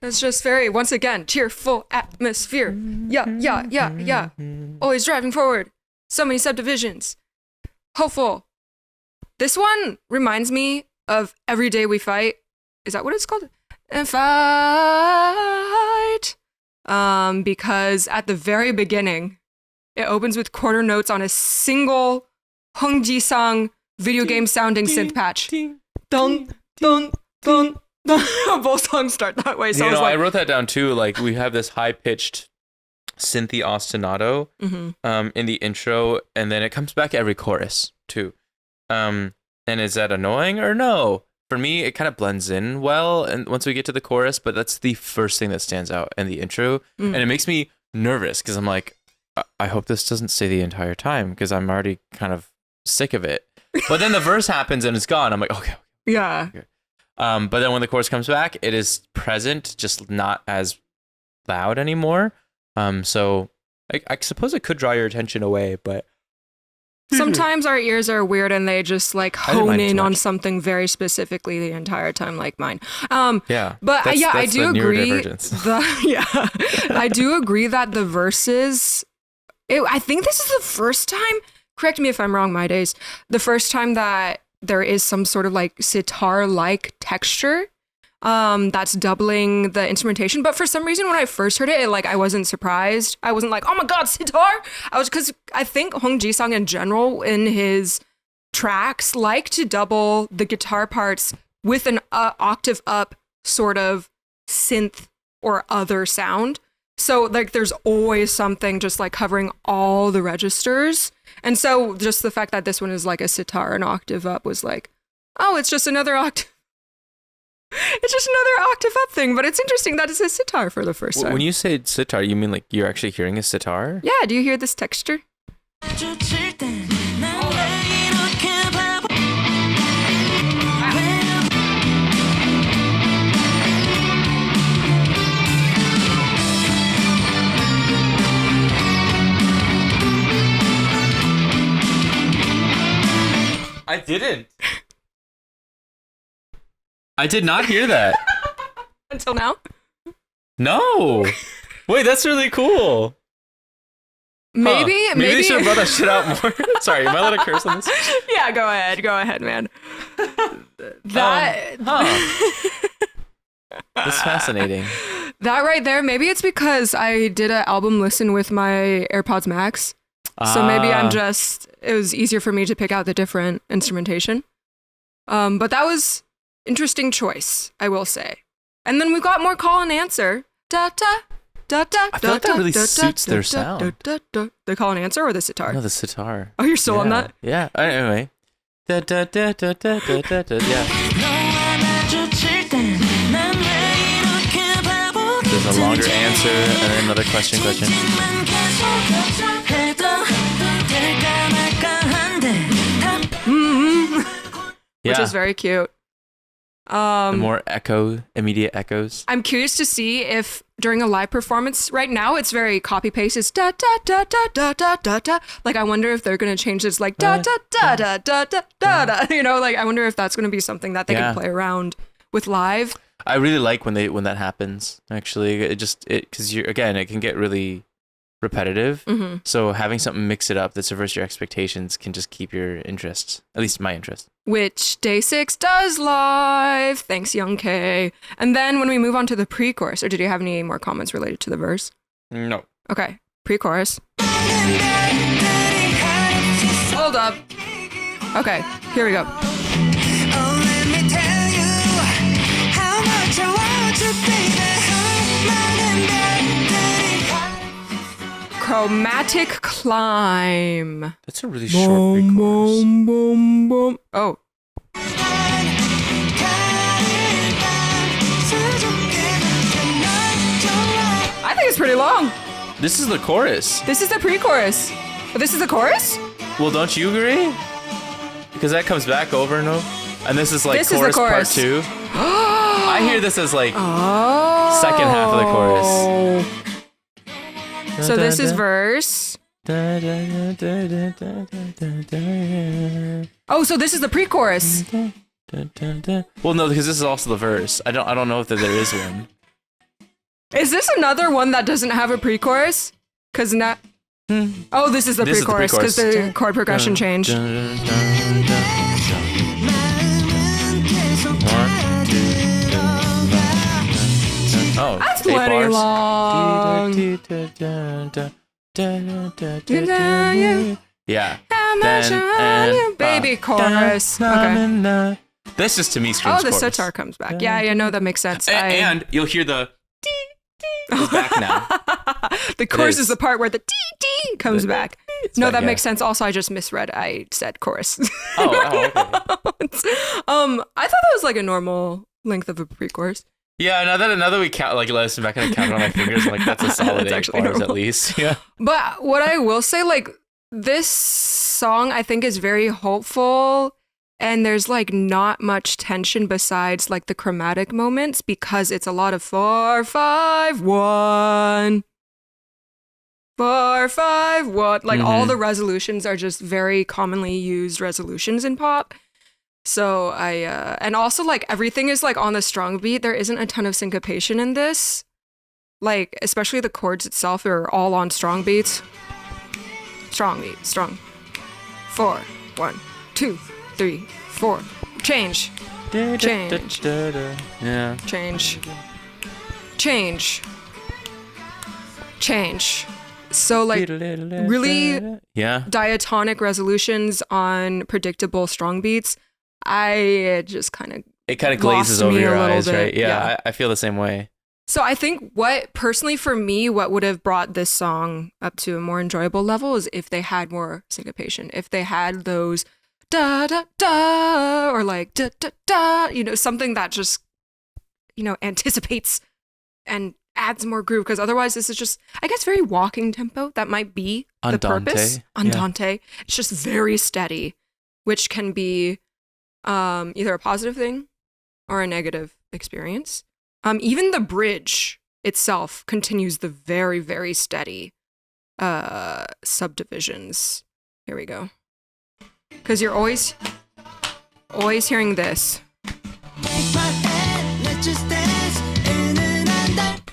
S1: It's just very, once again, cheerful atmosphere. Yeah. Always driving forward. So many subdivisions. Hopeful. This one reminds me of Every Day We Fight. Is that what it's called? And fight. Because at the very beginning, it opens with quarter notes on a single Hong Ji-sang video game sounding synth patch. Dun, dun, dun. Both songs start that way. So
S2: I wrote that down too. Like, we have this high-pitched synthy ostinato in the intro, and then it comes back every chorus too. And is that annoying or no? For me, it kind of blends in well, and once we get to the chorus, but that's the first thing that stands out in the intro, and it makes me nervous because I'm like, I hope this doesn't stay the entire time because I'm already kind of sick of it. But then the verse happens and it's gone. I'm like, okay.
S1: Yeah.
S2: Okay. But then when the chorus comes back, it is present, just not as loud anymore. So I suppose it could draw your attention away, but
S1: sometimes our ears are weird and they just like hone in on something very specifically the entire time, like mine. But that's I do agree. I do agree that the verses. I think this is the first time. Correct me if I'm wrong, my days. The first time that there is some sort of like sitar-like texture that's doubling the instrumentation. But for some reason, when I first heard it, like I wasn't surprised. I wasn't like, oh my God, sitar. Because I think Hong Ji-sung in general in his tracks like to double the guitar parts with an octave up sort of synth or other sound. So like there's always something just like covering all the registers. And so just the fact that this one is like a sitar an octave up was like, oh, it's just another octave. It's just another octave up thing, but it's interesting that it's a sitar for the first time.
S2: When you say sitar, you mean like you're actually hearing a sitar?
S1: Yeah, do you hear this texture?
S2: I didn't. I did not hear that.
S1: Until now?
S2: No. Wait, that's really cool.
S1: Maybe
S2: they should have brought that shit out more. Sorry, am I allowed to curse on this?
S1: Yeah, go ahead, man. That's
S2: fascinating.
S1: That right there, maybe it's because I did an album listen with my AirPods Max. So maybe it was easier for me to pick out the different instrumentation. But that was interesting choice, I will say. And then we've got more call and answer. Da da da da.
S2: I feel like that really suits their sound.
S1: The call and answer or the sitar?
S2: No, the sitar.
S1: Oh, you're still on that?
S2: Yeah. Anyway. Da da da da da da da da. Yeah. There's a longer answer and then another question.
S1: Which is very cute.
S2: The more immediate echoes.
S1: I'm curious to see if during a live performance right now it's very copy paste. It's da da da da da da da da. Like I wonder if they're gonna change this like da da da da da da da da. You know, like I wonder if that's gonna be something that they can play around with live.
S2: I really like when that happens. Actually, because it can get really repetitive.
S1: Mm-hmm.
S2: So having something mix it up that subverts your expectations can just keep your interest, at least my interest.
S1: Which DAY6 does live. Thanks, Young K. And then when we move on to the pre-chorus, or did you have any more comments related to the verse?
S2: No.
S1: Okay, pre-chorus. Hold up. Okay, here we go. Chromatic climb.
S2: That's a really short pre-chorus.
S1: Oh. I think it's pretty long.
S2: This is the chorus.
S1: This is the pre-chorus. Oh, this is the chorus?
S2: Well, don't you agree? Because that comes back over and over. And this is like chorus part 2. I hear this as like second half of the chorus.
S1: So this is verse. Oh, so this is the pre-chorus.
S2: Well, no, because this is also the verse. I don't know if there is one.
S1: Is this another one that doesn't have a pre-chorus? Because not. Oh, this is the pre-chorus because the chord progression changed.
S2: Oh,
S1: that's plenty long.
S2: Yeah.
S1: Baby chorus. Okay.
S2: This is to me screams
S1: Oh, the
S2: chorus.
S1: sitar comes back. Yeah, no, that makes sense.
S2: And you'll hear the is back now.
S1: The chorus is the part where the dee comes back. No, that makes sense. Also, I just misread. I said chorus.
S2: Okay.
S1: I thought that was like a normal length of a pre-chorus.
S2: Yeah, now that we count, like, listen back and count on my fingers, I'm like, that's a solid 8 bars at least. Yeah.
S1: But what I will say, like, this song I think is very hopeful, and there's like not much tension besides like the chromatic moments because it's a lot of 4, 5, 1. 4, 5, 1. Like all the resolutions are just very commonly used resolutions in pop. So and also like everything is like on the strong beat. There isn't a ton of syncopation in this. Like, especially the chords itself are all on strong beats. Strong beat, strong. 4, 1, 2, 3, 4. Change. Change.
S2: Yeah.
S1: Change. Change. Change. So like really diatonic resolutions on predictable strong beats. It just kind of
S2: glazes over your eyes, right? Yeah. I feel the same way.
S1: So I think what would have brought this song up to a more enjoyable level is if they had more syncopation, if they had those da da da or like da da da, something that just anticipates and adds more groove, because otherwise this is just, I guess, very walking tempo. That might be the purpose. Andante. Yeah. It's just very steady, which can be either a positive thing or a negative experience. Even the bridge itself continues the very, very steady subdivisions. Here we go. Because you're always hearing this.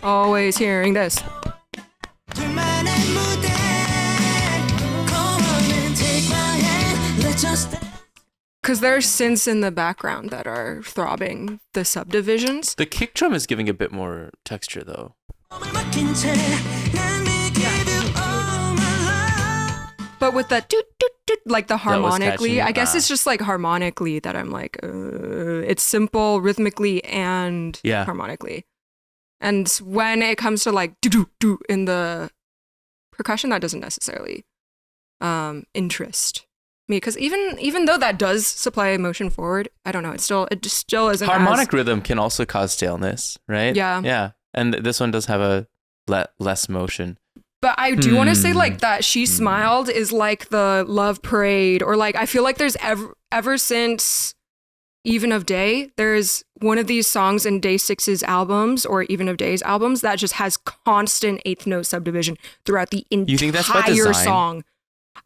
S1: Always hearing this. Because there's synths in the background that are throbbing the subdivisions.
S2: The kick drum is giving a bit more texture, though.
S1: But with the like the harmonically, I guess it's just like harmonically that I'm like, it's simple rhythmically and harmonically. And when it comes to like do in the percussion, that doesn't necessarily interest me, because even though that does supply emotion forward, I don't know, it just still isn't.
S2: Harmonic rhythm can also cause staleness, right? Yeah. And this one does have a less motion.
S1: But I do want to say like that She Smiled is like the Love Parade, or like I feel like there's ever since Even of Day, there's one of these songs in DAY6's albums or Even of Day's albums that just has constant eighth note subdivision throughout the entire
S2: you think that's by design?
S1: Song.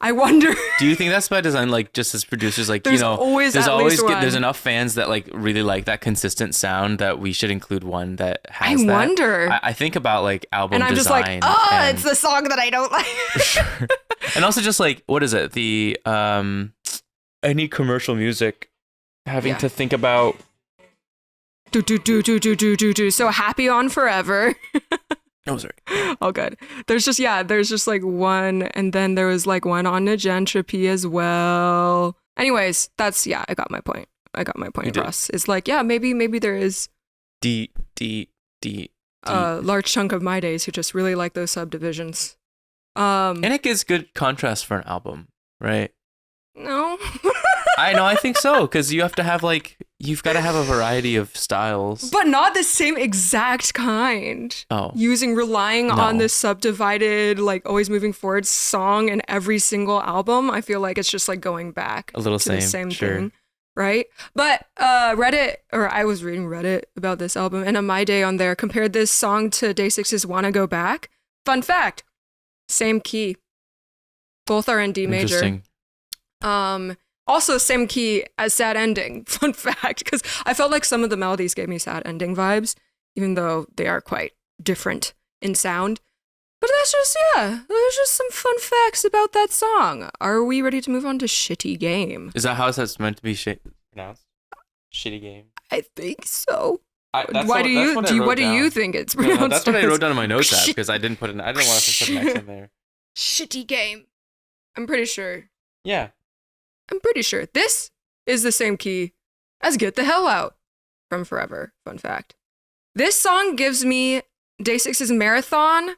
S1: I wonder.
S2: Do you think that's by design? Like, just as producers, like,
S1: there's always
S2: there's enough fans that like really like that consistent sound that we should include one that has that.
S1: I wonder.
S2: I think about like album
S1: and I'm
S2: design.
S1: just like, it's the song that I don't like.
S2: Sure. And also just like, what is it? The any commercial music having to think about
S1: do. So Happy on Forever.
S2: Oh, sorry.
S1: Oh, good. There's just like one, and then there was like one on Negentropy as well. Anyways, I got my point. Across. It's like, maybe there is a large chunk of my days who just really like those subdivisions.
S2: And it gives good contrast for an album, right?
S1: No.
S2: I know, I think so, because you've got to have a variety of styles.
S1: But not the same exact kind.
S2: Oh.
S1: Relying on this subdivided, like always moving forward song in every single album. I feel like it's just like going back
S2: a little
S1: to the same thing. Right? But I was reading Reddit about this album, and on My Day on there compared this song to DAY6's Wanna Go Back. Fun fact, same key. Both are in D major. Also same key as Sad Ending. Fun fact, because I felt like some of the melodies gave me Sad Ending vibes, even though they are quite different in sound. But that's just, there's just some fun facts about that song. Are we ready to move on to Shxtty Game?
S2: Is that how it's meant to be pronounced? Shxtty Game?
S1: I think so. What do you think it's pronounced?
S2: No, that's what I wrote down in my notes app, because I didn't want to put an X in there.
S1: Shxtty Game. I'm pretty sure.
S2: Yeah.
S1: I'm pretty sure this is the same key as Get the Hell Out from Forever. Fun fact. This song gives me DAY6's Marathon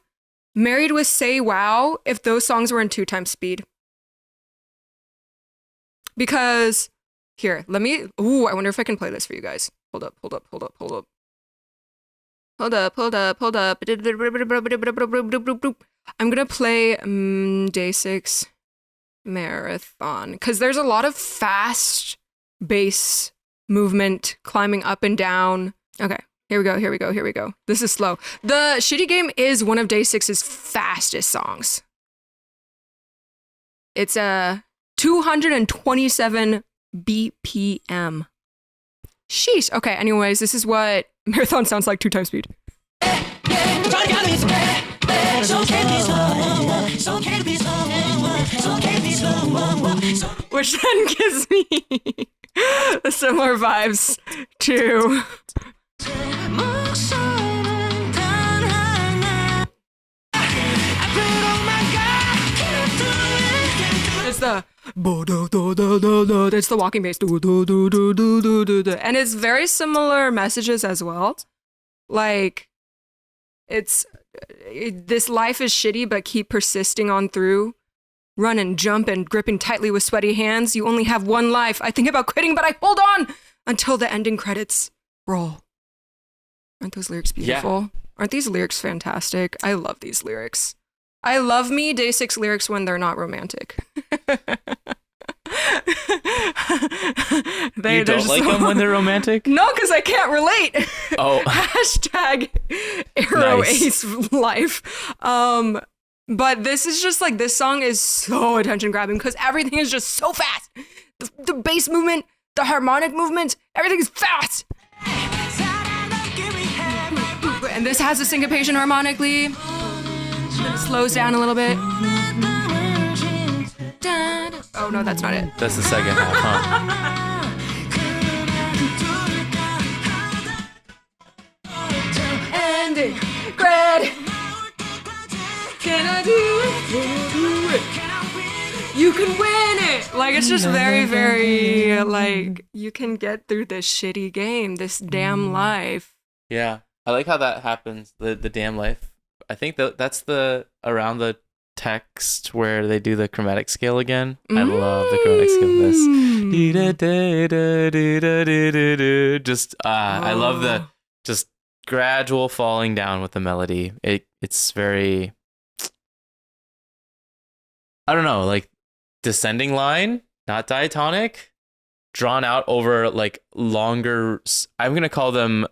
S1: married with Say Wow if those songs were in 2x speed. Because, I wonder if I can play this for you guys. Hold up. I'm going to play DAY6 Marathon, because there's a lot of fast bass movement climbing up and down. Okay, here we go. This is slow. The Shxtty Game is one of DAY6's fastest songs. It's a 227 BPM. Sheesh. Okay, anyways, this is what Marathon sounds like 2x speed. Which then gives me Similar vibes to it's the it's the walking bass, and it's very similar messages as well. Like this life is shitty, but keep persisting on through. Run and jump and gripping tightly with sweaty hands. You only have one life. I think about quitting, but I hold on until the ending credits roll. Aren't those lyrics beautiful? Yeah. Aren't these lyrics fantastic? I love these lyrics. I love me DAY6 lyrics when they're not romantic.
S2: You don't like them when they're romantic?
S1: No, because I can't relate.
S2: Oh.
S1: Hashtag Arrow Ace life. But this is just like, this song is so attention grabbing because everything is just so fast. The bass movement, the harmonic movement, everything is fast. And this has a syncopation harmonically. It slows down a little bit. Oh no, that's not it.
S2: That's the second half, huh?
S1: Ending credit. Can I do it? You can win it. Like, it's just very, very, like, you can get through this shitty game, this damn life.
S2: Yeah. I like how that happens, the damn life. I think that's around the text where they do the chromatic scale again. I love the chromatic scale of this. I love the just gradual falling down with the melody. It's very, I don't know, like descending line, not diatonic, drawn out over like longer, I'm going to call them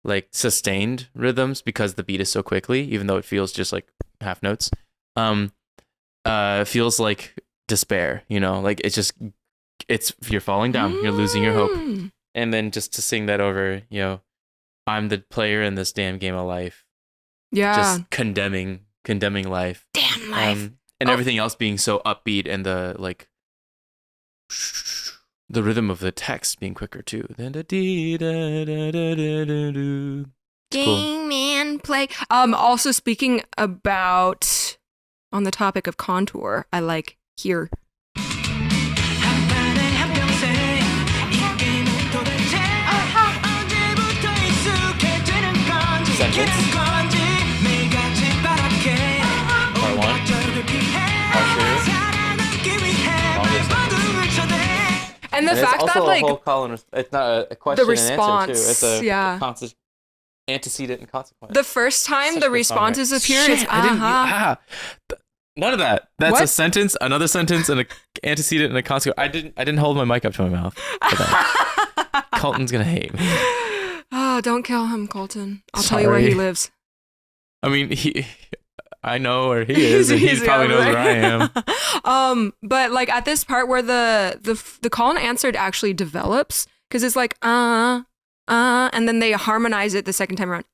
S2: like sustained rhythms because the beat is so quickly, even though it feels just like half notes. Feels like despair, you know, like you're falling down, you're losing your hope. And then just to sing that over, you know, I'm the player in this damn game of life.
S1: Yeah.
S2: Just condemning life.
S1: Damn life.
S2: And everything else being so upbeat and the like the rhythm of the text being quicker too.
S1: Game and play. Also speaking about on the topic of contour, I like here.
S2: Sentence. Part one.
S1: And the fact that like
S2: it's not a question
S1: the response,
S2: and answer too. It's a antecedent and consequence.
S1: The first time the responses appear, it's
S2: none of that. That's what? A sentence, another sentence, and an antecedent and a consequence. I didn't hold my mic up to my mouth. Colton's gonna hate me.
S1: Oh, don't kill him, Colton. I'll tell you where he lives.
S2: I mean, I know where he is, and he probably knows where I
S1: am. But like at this part where the call and answered actually develops, because it's like and then they harmonize it the second time around,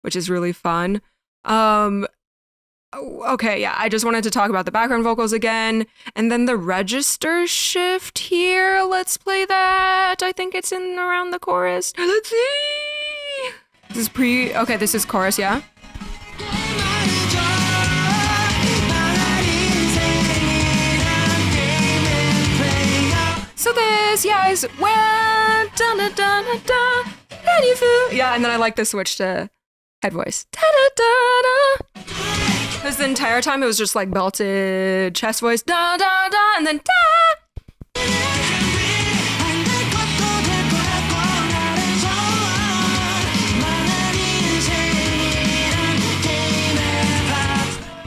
S1: which is really fun. Okay, yeah, I just wanted to talk about the background vocals again, and then the register shift here. Let's play that. I think it's in around the chorus. Let's see. This is okay, this is chorus, yeah. So this, yeah, is when yeah, and then I like the switch to head voice. Because the entire time it was just like belted chest voice, da da da, and then da.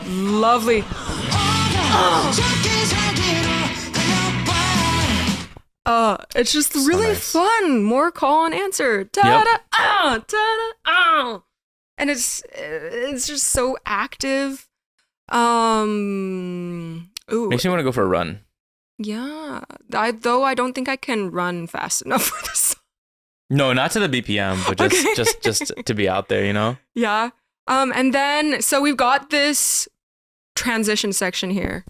S1: Lovely. It's just so really nice. Fun. More call and answer. And it's just so active. Ooh.
S2: Makes me want to go for a run.
S1: Yeah. I don't think I can run fast enough for this.
S2: No, not to the BPM, but just to be out there, you know?
S1: Yeah. And then so we've got this transition section here.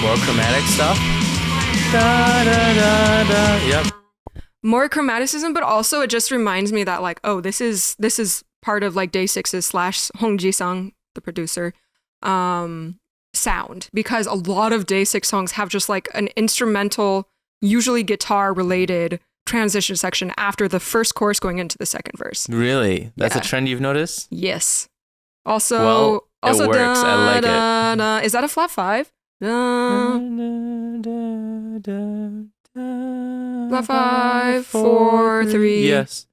S2: More chromatic stuff. Da, da, da, da. Yep.
S1: More chromaticism, but also it just reminds me that like, oh, this is part of like DAY6's / Hong Ji-sung, the producer, sound, because a lot of DAY6 songs have just like an instrumental, usually guitar related transition section after the first chorus going into the second verse.
S2: Really? That's a trend you've noticed?
S1: Yes. Also,
S2: well, it works. I like it.
S1: Is that a flat 5? Flat 5, 4, 3.
S2: Yes.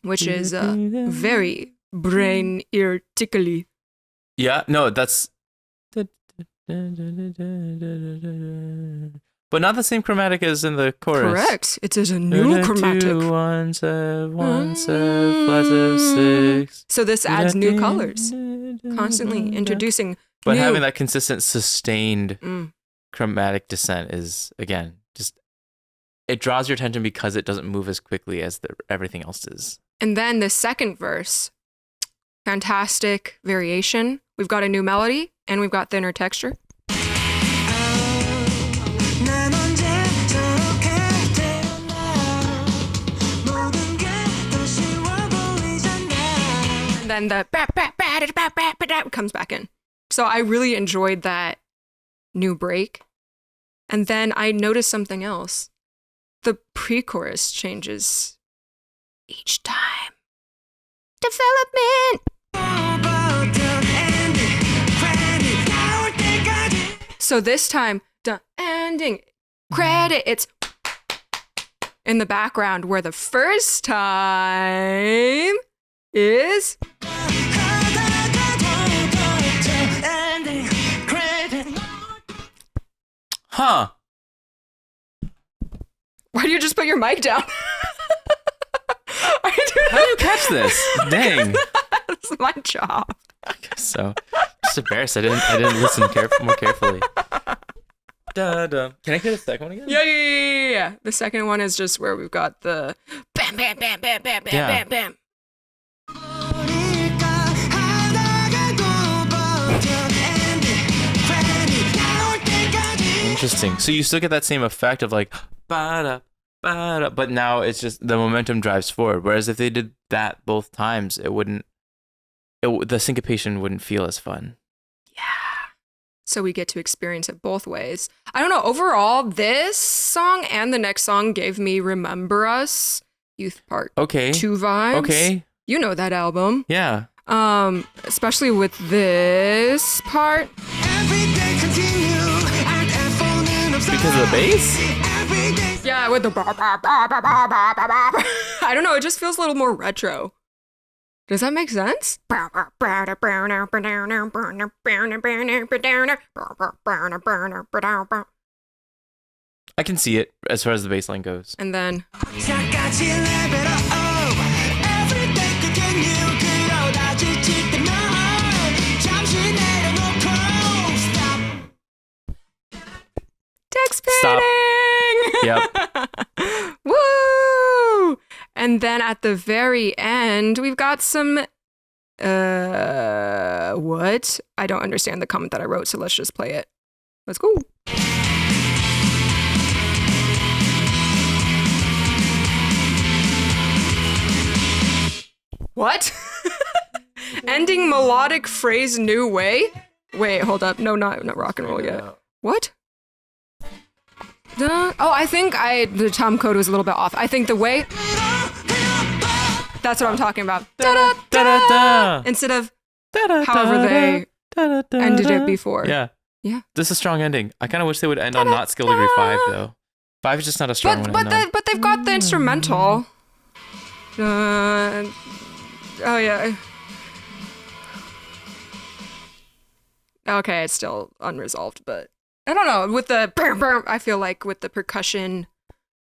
S1: Which is very brain ear tickly.
S2: Yeah, no, that's. But not the same chromatic as in the chorus.
S1: Correct. It is a new chromatic.
S2: 2, 1, 7, 1, 7, flat 7, 6.
S1: So this adds new colors, constantly introducing.
S2: But
S1: new.
S2: having that consistent, sustained chromatic descent is, again, just it draws your attention because it doesn't move as quickly as everything else is.
S1: And then the second verse, fantastic variation. We've got a new melody and we've got thinner texture. And then the comes back in. So I really enjoyed that new break. And then I noticed something else. The pre-chorus changes each time. Development. So this time, ending credit. It's in the background, where the first time is.
S2: Huh.
S1: Why do you just put your mic down?
S2: How do you catch this? Dang.
S1: That's my job.
S2: I guess so. Just embarrassed. I didn't listen more carefully. Da, da. Can I get a second one again?
S1: Yeah. The second one is just where we've got the bam, bam, bam, bam, bam, bam, bam, bam.
S2: Interesting. So you still get that same effect of like, ba-da, ba-da, but now it's just the momentum drives forward. Whereas if they did that both times, the syncopation wouldn't feel as fun.
S1: Yeah. So we get to experience it both ways. I don't know. Overall, this song and the next song gave me Remember Us, Youth Part 2 vibes.
S2: Okay.
S1: You know that album.
S2: Yeah.
S1: Especially with this part.
S2: Because of the bass?
S1: Yeah, with the I don't know, it just feels a little more retro. Does that make sense?
S2: I can see it as far as the bass line goes.
S1: And then
S2: Stop. Yep.
S1: Woo! And then at the very end, we've got some what? I don't understand the comment that I wrote, so let's just play it. Let's go. What? Ending melodic phrase new way? Wait, hold up. No, not rock and roll yet. What? I think the time code was a little bit off. I think the way. That's what I'm talking about. Instead of however they ended it before.
S2: Yeah.
S1: Yeah.
S2: This is a strong ending. I kind of wish they would end on not skill degree 5 though. 5 is just not a strong one.
S1: But they've got the instrumental. Oh yeah. Okay, it's still unresolved, but I don't know. With the I feel like with the percussion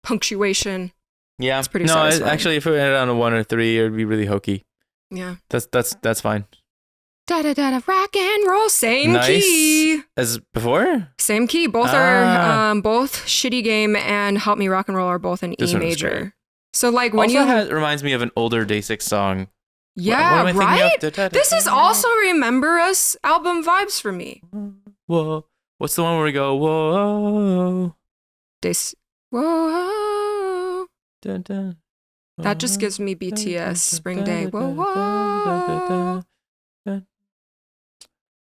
S1: punctuation,
S2: yeah,
S1: it's pretty satisfying.
S2: Actually, if it ended on a 1 or 3, it would be really hokey.
S1: Yeah,
S2: that's fine.
S1: Da da da da rock and roll, same
S2: nice.
S1: key
S2: As before.
S1: Same key. Both are both Shxtty Game and Help Me Rock&Roll are both in
S2: This
S1: E major. So like when
S2: also reminds me of an older DAY6 song.
S1: Yeah, right. This is also Remember Us album vibes for me.
S2: Whoa. What's the one where we go, whoa,
S1: Whoa.
S2: dun, dun,
S1: That just gives me BTS Spring Day. Whoa, whoa.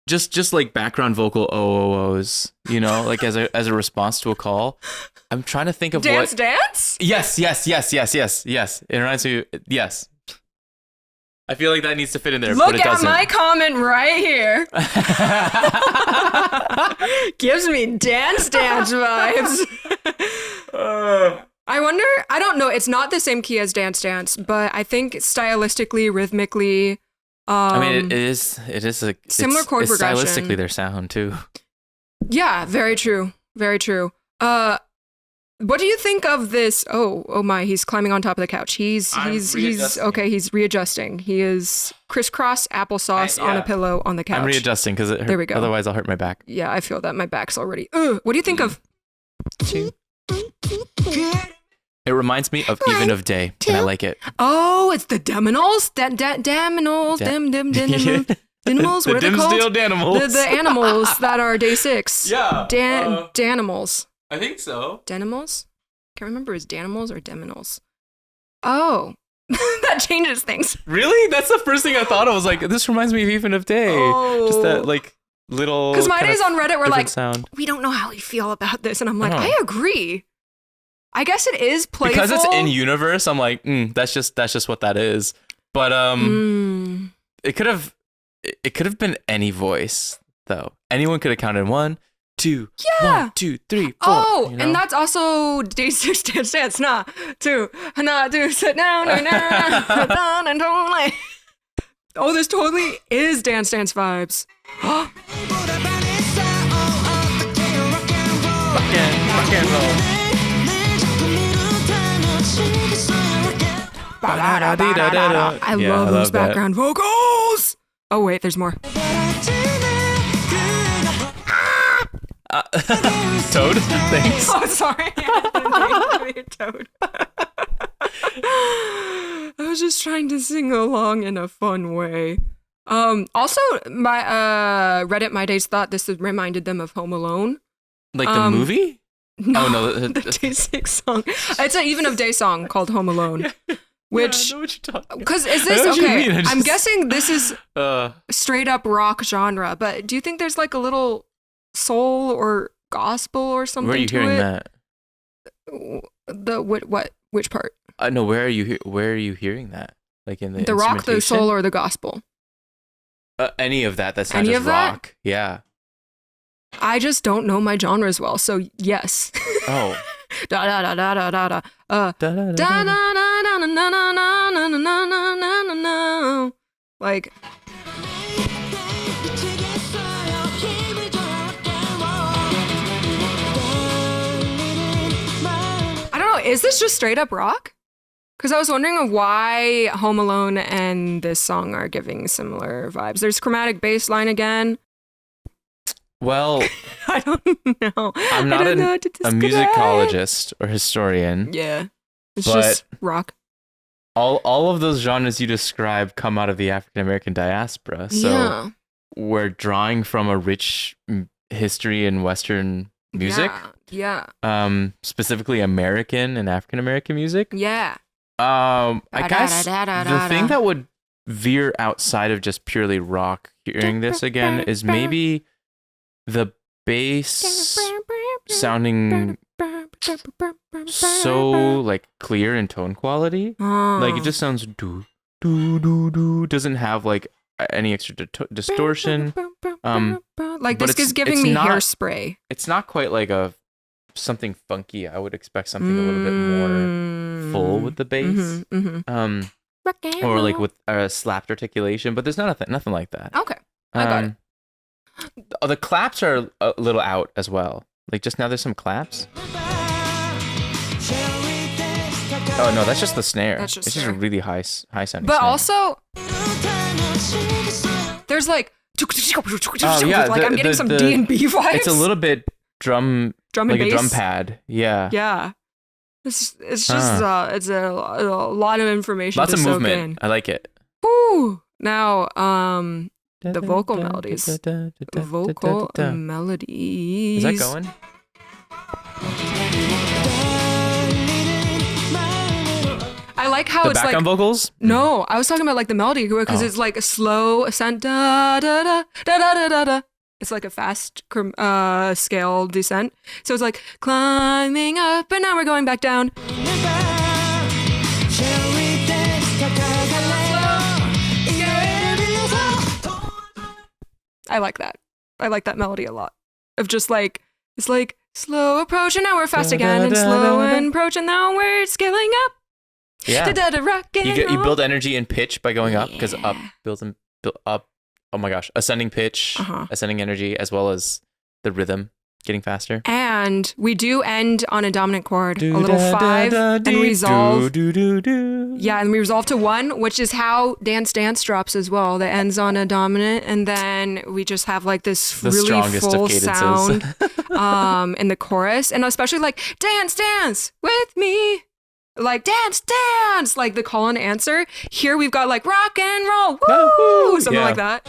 S2: Just like background vocal OOOs, you know, like as a response to a call. I'm trying to think of
S1: Dance.
S2: Yes. It reminds me. Yes. I feel like that needs to fit in there.
S1: Look
S2: but it
S1: at
S2: doesn't.
S1: my comment right here. Gives me dance vibes. I wonder. I don't know. It's not the same key as Dance, but I think stylistically, rhythmically.
S2: I mean, it is a
S1: similar chord progression.
S2: Stylistically, their sound too.
S1: Yeah, very true. Very true. What do you think of this? Oh my, he's climbing on top of the couch. He's okay, he's readjusting. He is crisscross applesauce on a pillow on the couch.
S2: I'm readjusting because
S1: there we go.
S2: Otherwise I'll hurt my back.
S1: Yeah, I feel that my back's already. What do you think of?
S2: It reminds me of Even of Day, and I like it.
S1: Oh, it's the Deminals? Deminals. Dinimals? What are they called? The animals that are DAY6.
S2: Yeah.
S1: Danimals.
S2: I think so.
S1: Denimals? Can't remember, is Danimals or Deminals? Oh. That changes things.
S2: Really? That's the first thing I thought. I was like, this reminds me of Even of Day.
S1: Oh.
S2: Just that like little.
S1: Because my days on Reddit were like,
S2: sound.
S1: We don't know how we feel about this. And I'm like, I agree. I guess it is playful.
S2: Because it's in universe, I'm like, that's just what that is. But it could have been any voice though. Anyone could have counted 1, 2, 1, 2, 3, 4.
S1: Oh,
S2: you know?
S1: and that's also DAY6 dance. Nah, 2, nah, 2, sit down, and totally. Oh, this totally is dance vibes.
S2: Rock and roll.
S1: I love those background vocals. Oh wait, there's more.
S2: Toad, thanks.
S1: Oh, sorry. Toad. I was just trying to sing along in a fun way. Also, my Reddit My Days thought this reminded them of Home Alone.
S2: Like the movie?
S1: No,
S2: oh no,
S1: the DAY6 song. It's an Even of Day song called Home Alone. Which,
S2: I know what you're talking about.
S1: Because is this okay? I'm guessing this is straight up rock genre, but do you think there's like a little soul or gospel or something?
S2: Where are you
S1: to
S2: hearing
S1: it?
S2: that?
S1: Which part?
S2: No, where are you hearing that? Like in
S1: the rock, the soul, or the gospel?
S2: Any of that. That's not just rock. Yeah.
S1: I just don't know my genres well, so yes.
S2: Oh.
S1: Da da da da da da da. Da da da da da da da da. Like. I don't know. Is this just straight up rock? Because I was wondering why Home Alone and this song are giving similar vibes. There's chromatic bass line again.
S2: Well,
S1: I don't know.
S2: I'm not a musicologist or historian.
S1: Yeah, it's just rock.
S2: All of those genres you described come out of the African American diaspora. So we're drawing from a rich history in Western music.
S1: Yeah.
S2: Specifically American and African American music.
S1: Yeah.
S2: I guess the thing that would veer outside of just purely rock hearing this again is maybe the bass sounding so like clear in tone quality. Like it just sounds do do do do, doesn't have like any extra distortion.
S1: Like this is giving me Hairspray.
S2: It's not quite like something funky. I would expect something a little bit more full with the bass. Or like with slapped articulation, but there's nothing like that.
S1: Okay, I got it.
S2: The claps are a little out as well. Like just now there's some claps. Oh no, that's just the snare. It's just a really high sounding
S1: but
S2: snare.
S1: Also, there's like, like I'm getting some D&B vibes.
S2: It's a little bit drum
S1: and
S2: like
S1: bass.
S2: A drum pad. Yeah.
S1: Yeah. It's just it's a lot of information.
S2: Lots
S1: to
S2: of
S1: soak
S2: movement.
S1: in.
S2: I like it.
S1: Woo. Now, the vocal melodies. Vocal melodies.
S2: Is that going?
S1: I like how
S2: The
S1: it's
S2: background
S1: like
S2: vocals?
S1: no. I was talking about like the melody because it's like a slow ascent. Da da da da da da da da. It's like a fast scale descent. So it's like climbing up, and now we're going back down. I like that. I like that melody a lot. Of just like, it's like slow approach and now we're fast again, and slow approach and now we're scaling up.
S2: Yeah.
S1: Rock and
S2: You
S1: roll.
S2: build energy and pitch by going up, because up builds and build up. Oh my gosh. Ascending pitch, ascending energy, as well as the rhythm getting faster.
S1: And we do end on a dominant chord, a little 5, and resolve. Yeah, and we resolve to 1, which is how Dance Dance drops as well. That ends on a dominant, and then we just have like this really full sound in the chorus, and especially like dance, dance with me. Like dance, dance, like the call and answer. Here we've got like rock and roll, woo, something like that.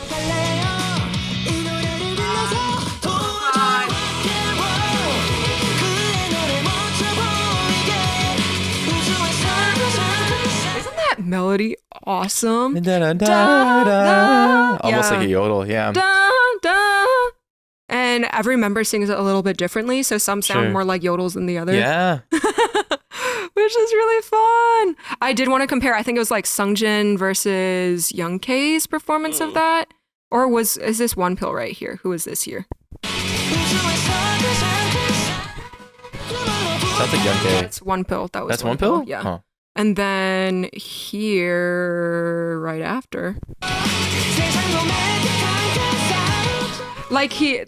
S1: Isn't that melody awesome?
S2: Almost like a yodel, yeah.
S1: And every member sings it a little bit differently, so some sound more like yodels than the others.
S2: Yeah.
S1: Which is really fun. I did want to compare. I think it was like Sungjin versus Young K's performance of that. Or is this One Pill right here? Who is this here?
S2: That's a Young K.
S1: That's One Pill.
S2: That's One Pill?
S1: Yeah.
S2: Huh.
S1: And then here, right after. Like he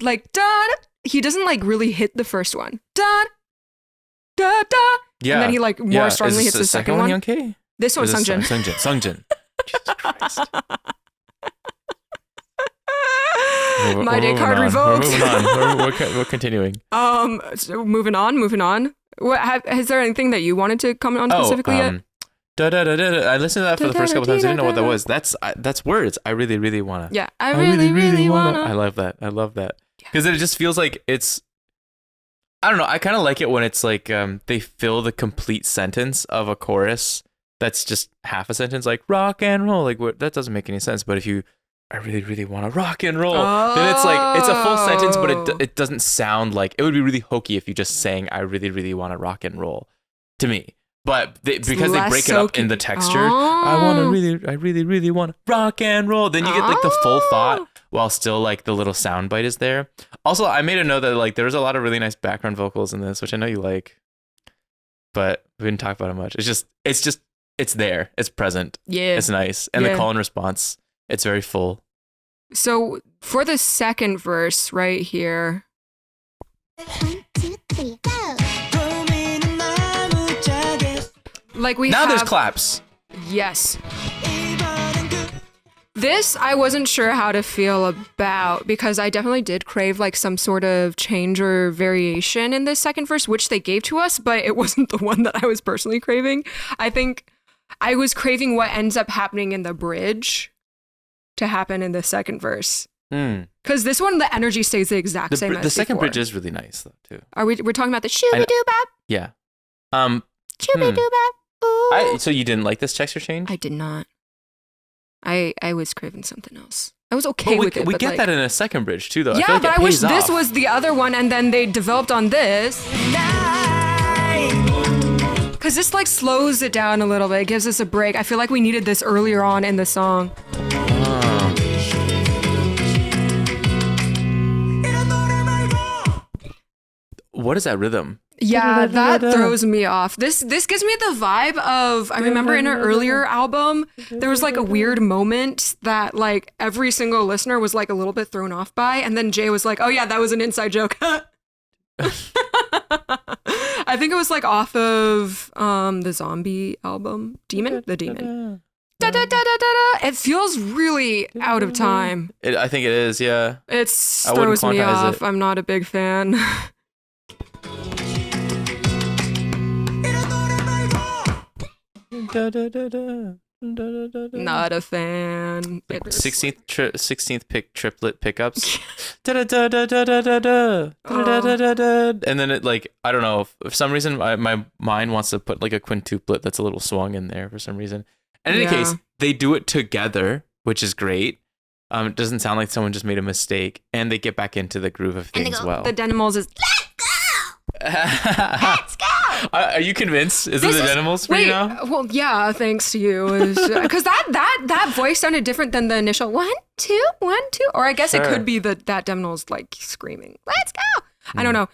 S1: doesn't like really hit the first one. Da da da. Yeah. And then he like more strongly hits the second one.
S2: Young K?
S1: This one's Sungjin.
S2: Sungjin. Jesus Christ.
S1: My day card revoked.
S2: We're moving on. We're continuing.
S1: So moving on. Is there anything that you wanted to comment on specifically yet?
S2: I listened to that for the first couple times. I didn't know what that was. That's words. I really, really wanna.
S1: Yeah, I really wanna.
S2: I love that. Because it just feels like it's. I don't know. I kind of like it when it's like they fill the complete sentence of a chorus that's just half a sentence, like rock and roll. Like that doesn't make any sense. But if I really, really want to rock and roll, then it's like it's a full sentence, but it doesn't sound like it would be really hokey if you just sang I really, really want to rock and roll to me. But because they break it up in the texture, I really, really want to rock and roll. Then you get like the full thought while still like the little sound bite is there. Also, I made a note that like there's a lot of really nice background vocals in this, which I know you like, but we didn't talk about it much. It's there. It's present.
S1: Yeah.
S2: It's nice. And the call and response, it's very full.
S1: So for the second verse right here.
S3: 1, 2, 3, go.
S1: Like we
S2: now
S1: have,
S2: there's claps.
S1: Yes. This I wasn't sure how to feel about because I definitely did crave like some sort of change or variation in this second verse, which they gave to us, but it wasn't the one that I was personally craving. I think I was craving what ends up happening in the bridge to happen in the second verse. Because this one, the energy stays the exact same as
S2: the second
S1: before.
S2: bridge is really nice though too.
S1: We're talking about the shooby-doo-bop?
S2: Yeah.
S1: Shooby-doo-bop. Ooh.
S2: So you didn't like this texture change?
S1: I did not. I was craving something else. I was okay with it.
S2: We get that in a second bridge too, though.
S1: Yeah,
S2: I
S1: but I wish this was the other one, and then they developed on this. Because this like slows it down a little bit. It gives us a break. I feel like we needed this earlier on in the song.
S2: What is that rhythm?
S1: Yeah, that throws me off. This gives me the vibe of, I remember in an earlier album, there was like a weird moment that like every single listener was like a little bit thrown off by, and then Jay was like, oh yeah, that was an inside joke. I think it was like off of the Zombie album, Demon? The Demon. Da, da, da, da, da, da. It feels really out of time.
S2: I think it is, yeah.
S1: It throws me off. I'm not a big fan. Not a fan.
S2: Like
S1: It is
S2: 16th pick triplet pickups. Da-da-da-da-da-da-da. Da-da-da-da-da. And then it like, I don't know, for some reason my mind wants to put like a quintuplet that's a little swung in there for some reason. In any case, they do it together, which is great. It doesn't sound like someone just made a mistake, and they get back into the groove of things well.
S1: The Denimals is let's go.
S2: Are you convinced? Is it the Denimals for you now?
S1: Well, yeah, thanks to you. Because that voice sounded different than the initial 1, 2, 1, 2. Or I guess it could be that Denimals like screaming, let's go. I don't know.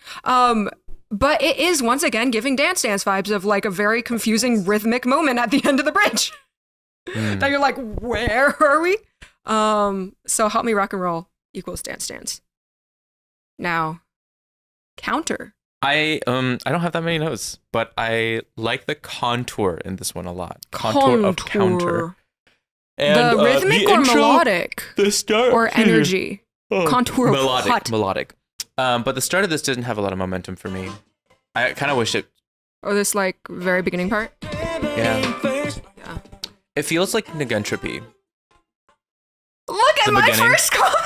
S1: But it is once again giving Dance Dance vibes of like a very confusing rhythmic moment at the end of the bridge. That you're like, where are we? So Help Me Rock and Roll equals Dance Dance. Now, counter.
S2: I don't have that many notes, but I like the contour in this one a lot. Contour of counter. And,
S1: the rhythmic or intro, melodic?
S2: The start
S1: or energy? Contour
S2: melodic,
S1: hot.
S2: Melodic. But the start of this didn't have a lot of momentum for me. I kind of wish it.
S1: Or this like very beginning part?
S2: Yeah. It feels like negentropy.
S1: Look at my first comment.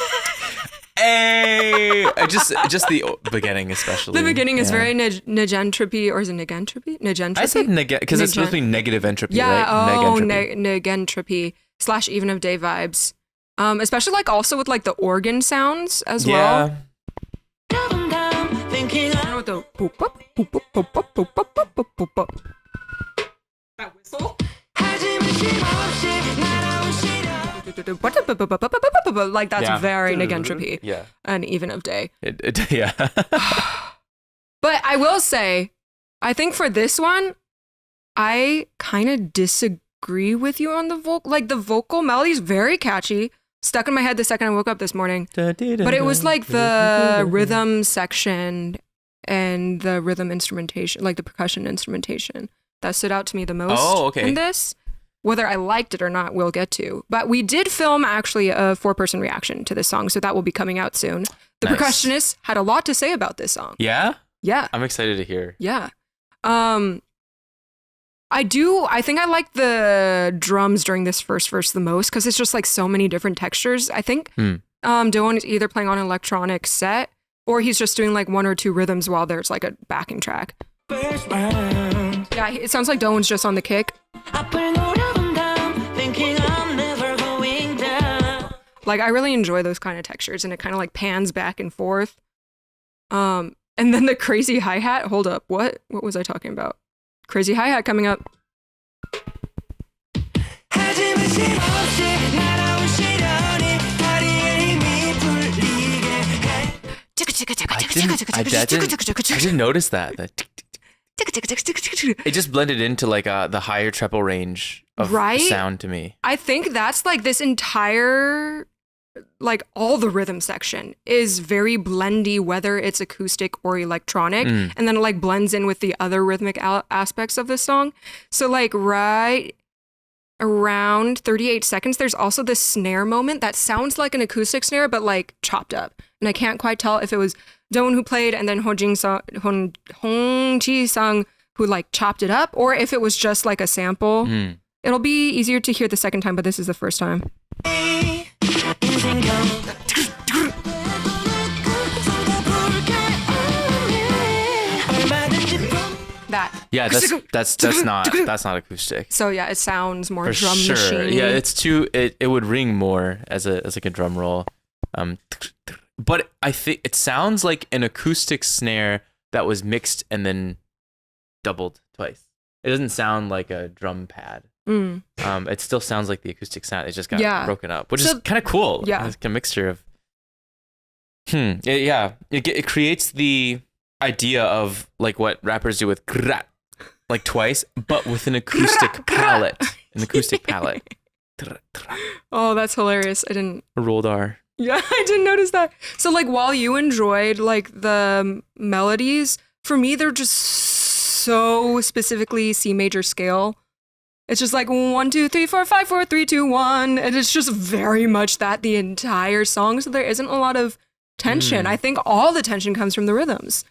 S2: Hey, just the beginning especially.
S1: The beginning is very negentropy, or is it negentropy? Negentropy.
S2: I said because it's supposed to be negative entropy,
S1: yeah,
S2: right?
S1: Negentropy / even of day vibes. Especially like also with like the organ sounds as well. Yeah. With the boop up, boop up, boop up, boop up, boop up, boop up. That whistle. Like that's very negentropy.
S2: Yeah.
S1: And even of day.
S2: Yeah.
S1: But I will say, I think for this one, I kind of disagree with you on the vocal. Like the vocal melody is very catchy. Stuck in my head the second I woke up this morning. But it was like the rhythm section and the rhythm instrumentation, like the percussion instrumentation, that stood out to me the most in this. Whether I liked it or not, we'll get to. But we did film actually a 4-person reaction to this song, so that will be coming out soon. The percussionist had a lot to say about this song.
S2: Yeah?
S1: Yeah.
S2: I'm excited to hear.
S1: Yeah. I think I like the drums during this first verse the most because it's just like so many different textures. I think Doan is either playing on an electronic set or he's just doing like 1 or 2 rhythms while there's like a backing track. Yeah, it sounds like Doan's just on the kick. Like I really enjoy those kind of textures, and it kind of like pans back and forth. And then the crazy hi-hat. Hold up, what was I talking about? Crazy hi-hat coming up.
S2: I didn't notice that. It just blended into like the higher treble range of sound to me.
S1: I think that's like this entire, like all the rhythm section is very blendy, whether it's acoustic or electronic, and then it like blends in with the other rhythmic aspects of the song. So like right around 38 seconds, there's also this snare moment that sounds like an acoustic snare, but like chopped up. And I can't quite tell if it was Doan who played and then Hong Chi-sung who like chopped it up, or if it was just like a sample. It'll be easier to hear the second time, but this is the first time. That.
S2: Yeah, that's not acoustic.
S1: So yeah, it sounds more
S2: for
S1: drum
S2: sure.
S1: machine.
S2: Yeah, it's too. It would ring more as like a drum roll. But I think it sounds like an acoustic snare that was mixed and then doubled twice. It doesn't sound like a drum pad. It still sounds like the acoustic sound. It just got broken up, which is kind of cool.
S1: Yeah,
S2: it's like a mixture of. It creates the idea of like what rappers do with like twice, but with an acoustic palette. An acoustic palette.
S1: Oh, that's hilarious. I didn't.
S2: A rolled R.
S1: Yeah, I didn't notice that. So like while you enjoyed like the melodies, for me they're just so specifically C major scale. It's just like 1, 2, 3, 4, 5, 4, 3, 2, 1, and it's just very much that the entire song. So there isn't a lot of tension. I think all the tension comes from the rhythms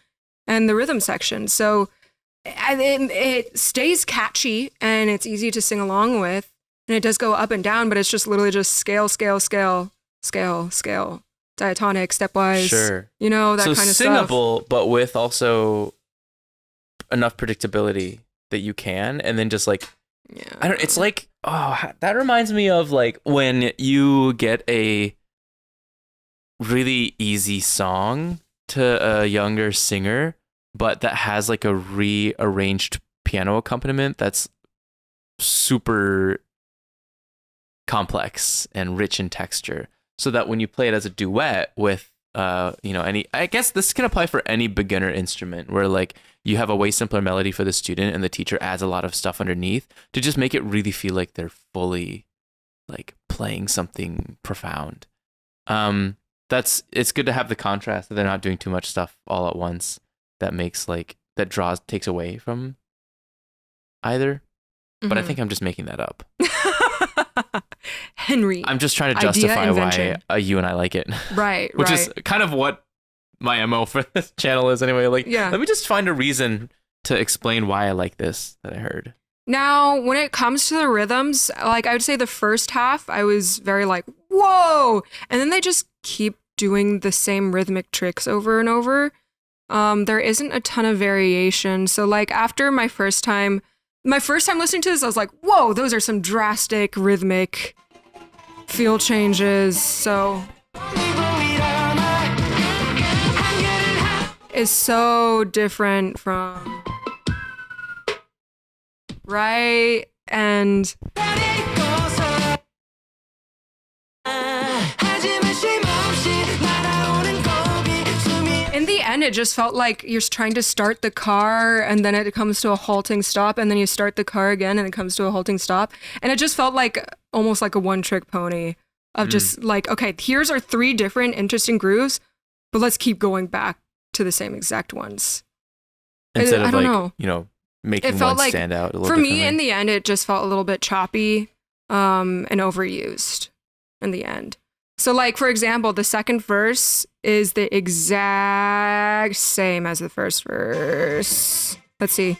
S1: and the rhythm section. So it stays catchy and it's easy to sing along with. And it does go up and down, but it's just literally just scale, scale, scale, scale, scale, diatonic, stepwise.
S2: Sure.
S1: You know, that
S2: so
S1: kind of stuff.
S2: singable, but with also enough predictability that you can, and then just like,
S1: Yeah.
S2: it's like, that reminds me of like when you get a really easy song to a younger singer, but that has like a rearranged piano accompaniment that's super complex and rich in texture, so that when you play it as a duet with I guess this can apply for any beginner instrument, where like you have a way simpler melody for the student and the teacher adds a lot of stuff underneath to just make it really feel like they're fully like playing something profound. It's good to have the contrast that they're not doing too much stuff all at once that makes like takes away from either. But I think I'm just making that up.
S1: Henry.
S2: I'm just trying to justify why you and I like it.
S1: Right,
S2: Which
S1: right.
S2: is kind of what my MO for this channel is anyway. Like, let me just find a reason to explain why I like this that I heard.
S1: Now, when it comes to the rhythms, like I would say the first half, I was very like, whoa! And then they just keep doing the same rhythmic tricks over and over. There isn't a ton of variation. So like after my first time listening to this, I was like, whoa, those are some drastic rhythmic feel changes. So it's so different from right and in the end, it just felt like you're trying to start the car and then it comes to a halting stop, and then you start the car again and it comes to a halting stop. And it just felt like almost like a one-trick pony of just like, okay, here's our 3 different interesting grooves, but let's keep going back to the same exact ones.
S2: Instead of
S1: I don't
S2: like,
S1: know.
S2: Making
S1: it felt
S2: one
S1: like,
S2: stand out a little
S1: for me,
S2: differently.
S1: in the end, it just felt a little bit choppy and overused in the end. So like, for example, the second verse is the exact same as the first verse. Let's see.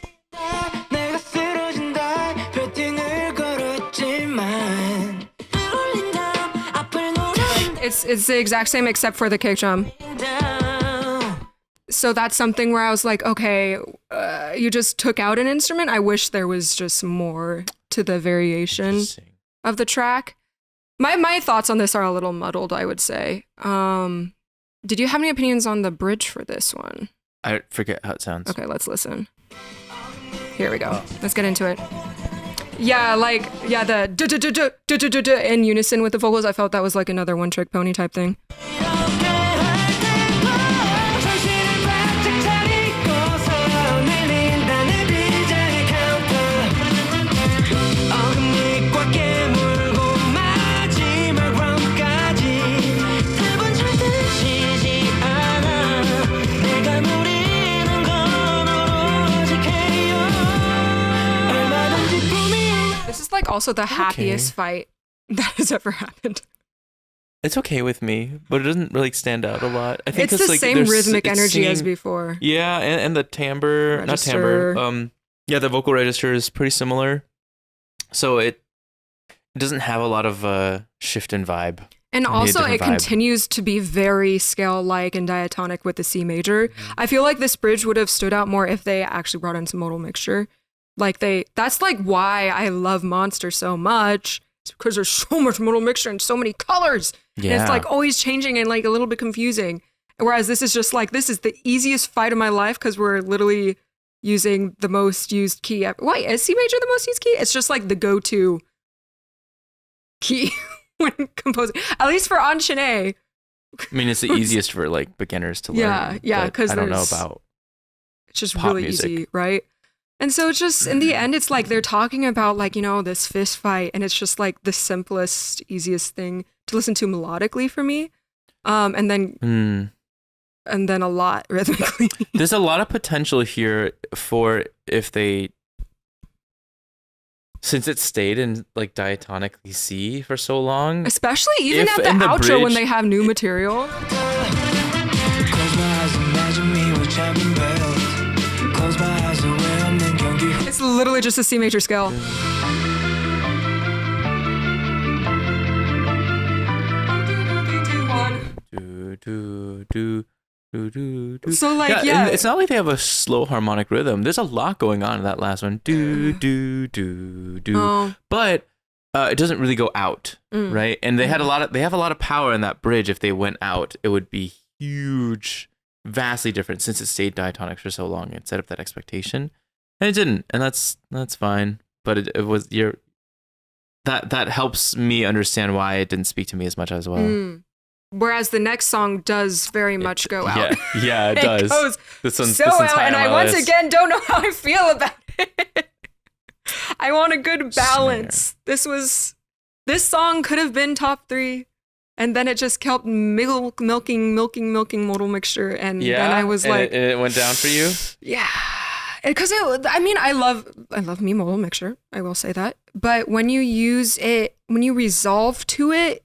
S1: It's the exact same except for the kick drum. So that's something where I was like, okay, you just took out an instrument. I wish there was just more to the variation of the track. My thoughts on this are a little muddled, I would say. Did you have any opinions on the bridge for this one?
S2: I forget how it sounds.
S1: Okay, let's listen. Here we go. Let's get into it. Yeah, like, yeah, the in unison with the vocals, I felt that was like another one-trick pony type thing. Like also the happiest fight that has ever happened.
S2: It's okay with me, but it doesn't really stand out a lot. I think
S1: it's the
S2: like,
S1: same rhythmic energy as before.
S2: Yeah, and the timbre,
S1: register.
S2: Not timbre. Yeah, the vocal register is pretty similar. So it doesn't have a lot of shift in vibe.
S1: And also it continues to be very scale-like and diatonic with the C major. I feel like this bridge would have stood out more if they actually brought in some modal mixture. Like that's like why I love Monster so much. It's because there's so much modal mixture and so many colors. Yeah. And it's like always changing and like a little bit confusing. Whereas this is just like, this is the easiest fight of my life because we're literally using the most used key. Why is C major the most used key? It's just like the go-to key when composing. At least for enchaîné.
S2: I mean, it's the easiest for like beginners to learn.
S1: Yeah, because
S2: I don't know about
S1: it's just
S2: pop
S1: really
S2: music.
S1: easy, right? And so it's just, in the end, it's like they're talking about like, this fist fight, and it's just like the simplest, easiest thing to listen to melodically for me. And then a lot rhythmically.
S2: There's a lot of potential here for since it stayed in like diatonically C for so long.
S1: Especially even at the outro bridge, when they have new material. It's literally just a C major scale.
S2: do do do do do do.
S1: So like
S2: and it's not like they have a slow harmonic rhythm. There's a lot going on in that last one. Do do do do.
S1: Oh.
S2: But it doesn't really go out, right? And they have a lot of power in that bridge. If they went out, it would be huge, vastly different. Since it stayed diatonic for so long, it set up that expectation, and it didn't, and that's fine. But it was that helps me understand why it didn't speak to me as much as well.
S1: Whereas the next song does very much go out.
S2: Yeah, it does.
S1: Goes
S2: this one's
S1: out, and I once again don't know how I feel about it. I want a good balance.
S2: Snare.
S1: This song could have been top 3, and then it just kept milking modal mixture, and then I was like,
S2: it went down for you.
S1: Yeah, because I love me modal mixture. I will say that, but when you use it, when you resolve to it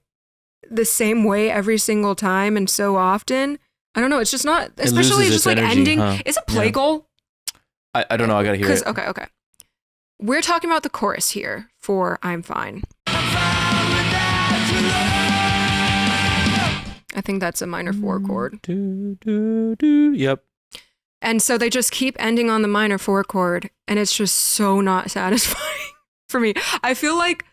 S1: the same way every single time and so often, I don't know. It's just not, especially just like
S2: energy,
S1: ending.
S2: Huh?
S1: Is it play goal?
S2: I don't know. I gotta hear it.
S1: Okay. We're talking about the chorus here for I'm Fine. I think that's a minor 4 chord.
S2: Yep.
S1: And so they just keep ending on the minor 4 chord, and it's just so not satisfying for me. I feel like,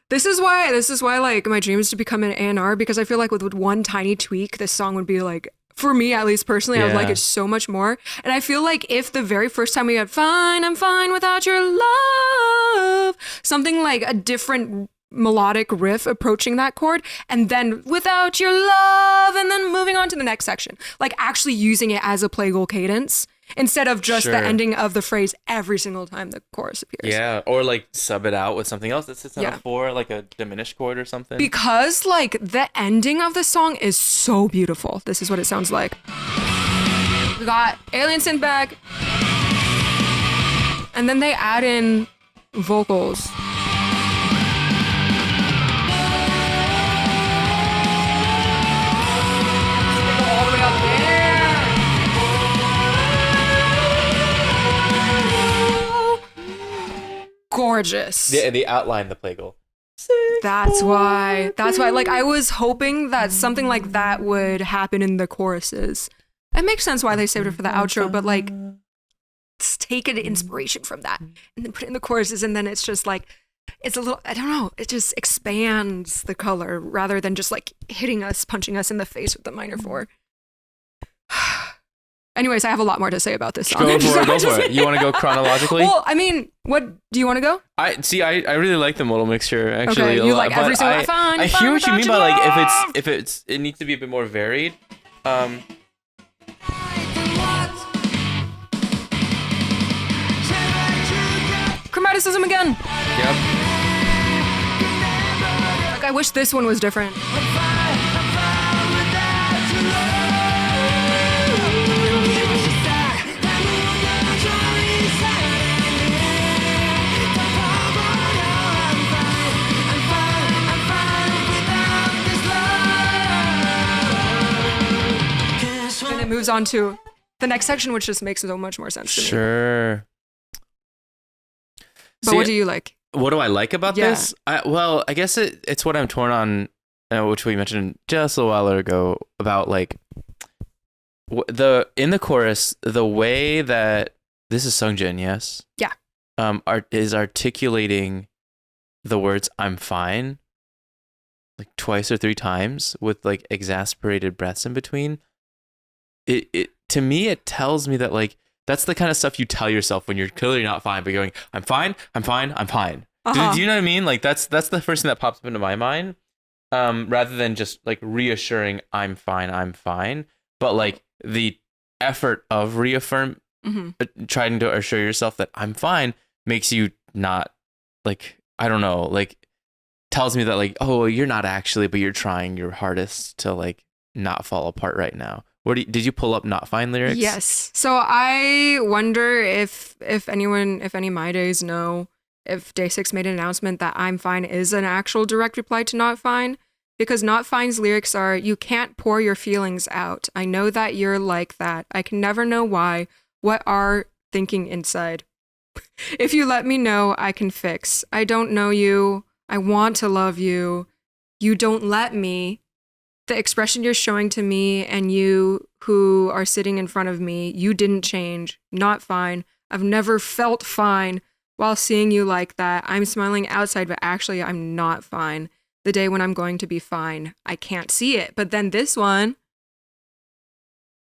S1: this is why like my dream is to become an A&R, because I feel like with one tiny tweak, this song would be like, for me, at least personally, I would like it so much more. And I feel like if the very first time we had Fine, I'm fine without your love, something like a different melodic riff approaching that chord, and then without your love, and then moving on to the next section, like actually using it as a play goal cadence instead of just the ending of the phrase every single time the chorus appears.
S2: Yeah, or like sub it out with something else that sits on a 4, like a diminished chord or something.
S1: Because like the ending of the song is so beautiful. This is what it sounds like. We got alien synth back, and then they add in vocals. All the way up there. Gorgeous.
S2: Yeah, and they outline the play goal.
S1: That's why. Like, I was hoping that something like that would happen in the choruses. It makes sense why they saved it for the outro, but like, take an inspiration from that and then put it in the choruses, and then it's just like, it's a little, I don't know, it just expands the color rather than just like punching us in the face with the minor 4. Anyways, I have a lot more to say about this song.
S2: Go for it. You want to go chronologically?
S1: Well, I mean, what do you want to go?
S2: I really like the modal mixture actually.
S1: Okay, you like every single
S2: I hear what you mean by like if it needs to be a bit more varied.
S1: Chromaticism again.
S2: Yep.
S1: Like, I wish this one was different. And it moves on to the next section, which just makes so much more sense to me.
S2: Sure.
S1: But what do you like?
S2: What do I like about this? I guess it's what I'm torn on, which we mentioned just a while ago about like in the chorus, the way that this is Sungjin, yes?
S1: Yeah.
S2: Is articulating the words "I'm fine" like twice or 3 times with like exasperated breaths in between. It to me, it tells me that like that's the kind of stuff you tell yourself when you're clearly not fine, but going, I'm fine.
S1: Uh-huh.
S2: Do you know what I mean? Like that's the first thing that pops up into my mind, rather than just like reassuring I'm fine, but like the effort of trying to assure yourself that I'm fine makes you not like, I don't know, like tells me that like, oh, you're not actually, but you're trying your hardest to like not fall apart right now. Did you pull up Not Fine lyrics?
S1: Yes. So I wonder if any My Days know if DAY6 made an announcement that I'm Fine is an actual direct reply to Not Fine, because Not Fine's lyrics are, you can't pour your feelings out. I know that you're like that. I can never know why. What are thinking inside? If you let me know, I can fix. I don't know you. I want to love you. You don't let me. the expression you're showing to me and you who are sitting in front of me, you didn't change. Not fine. I've never felt fine while seeing you like that. I'm smiling outside, but actually I'm not fine. The day when I'm going to be fine, I can't see it. But then this one,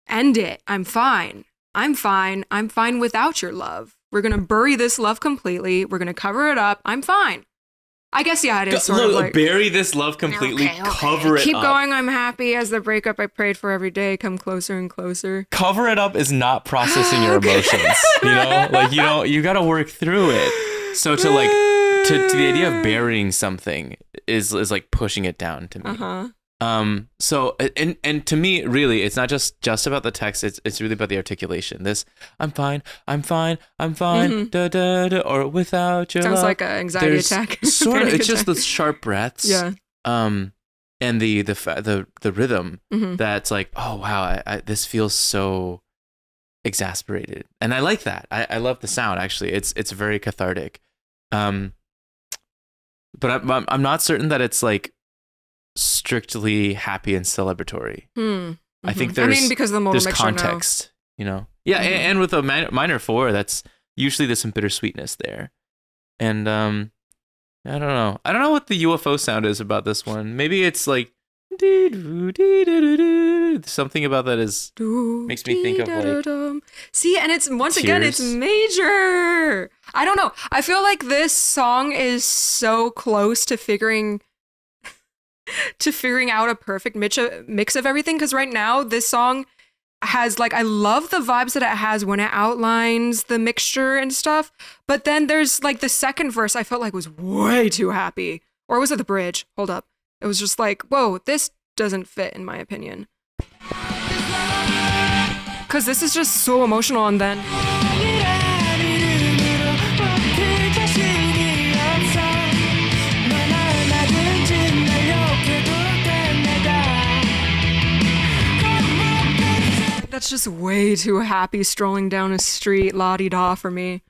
S1: end it. I'm fine. I'm fine. I'm fine without your love. We're going to bury this love completely. We're going to cover it up. I'm fine. I guess, yeah, it is sort of like...
S2: Bury this love completely, cover it up.
S1: Keep going, I'm happy. As the breakup I prayed for every day come closer and closer.
S2: Cover it up is not processing your emotions, you know? Like, you got to work through it. So to like, to the idea of burying something is like pushing it down to me.
S1: Uh-huh.
S2: So, and to me, really, it's not just about the text, it's really about the articulation. This, I'm fine,
S1: Mm-hmm.
S2: da, da, da, or without your
S1: Sounds
S2: love.
S1: like an anxiety attack.
S2: Sort of,
S1: Panic
S2: it's just
S1: attack.
S2: the sharp breaths.
S1: Yeah.
S2: And the rhythm
S1: Mm-hmm.
S2: that's like, oh wow, this feels so exasperated, and I like that. I love the sound. Actually, it's very cathartic. But I'm not certain that it's like strictly happy and celebratory. I think
S1: because of the modal
S2: there's
S1: mixture
S2: context, you know. Yeah, and with a minor 4, that's usually there's some bittersweetness there. And I don't know what the UFO sound is about this one. Maybe it's like something about that makes me think of like,
S1: see, and it's once again it's
S2: tears.
S1: major. I don't know. I feel like this song is so close to figuring out a perfect mix of everything, because right now this song has like, I love the vibes that it has when it outlines the mixture and stuff, but then there's like the second verse I felt like was way too happy. Or was it the bridge? Hold up. It was just like, whoa, this doesn't fit in my opinion. Because this is just so emotional, and then that's just way too happy strolling down a street, la-di-da for me.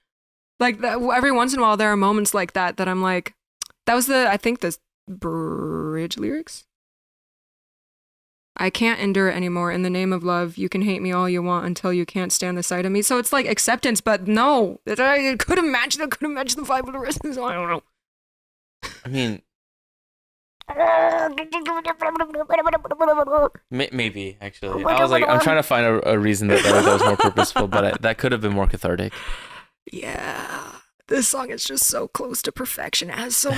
S1: Like, every once in a while there are moments like that I'm like, that was I think the bridge lyrics? I can't endure it anymore. In the name of love, you can hate me all you want until you can't stand the sight of me. So it's like acceptance, but no. It could have matched the vibe of the rest of the song. I don't know.
S2: I mean, maybe actually. I was like, I'm trying to find a reason that was more purposeful, but that could have been more cathartic.
S1: Yeah. This song is just so close to perfection. It has so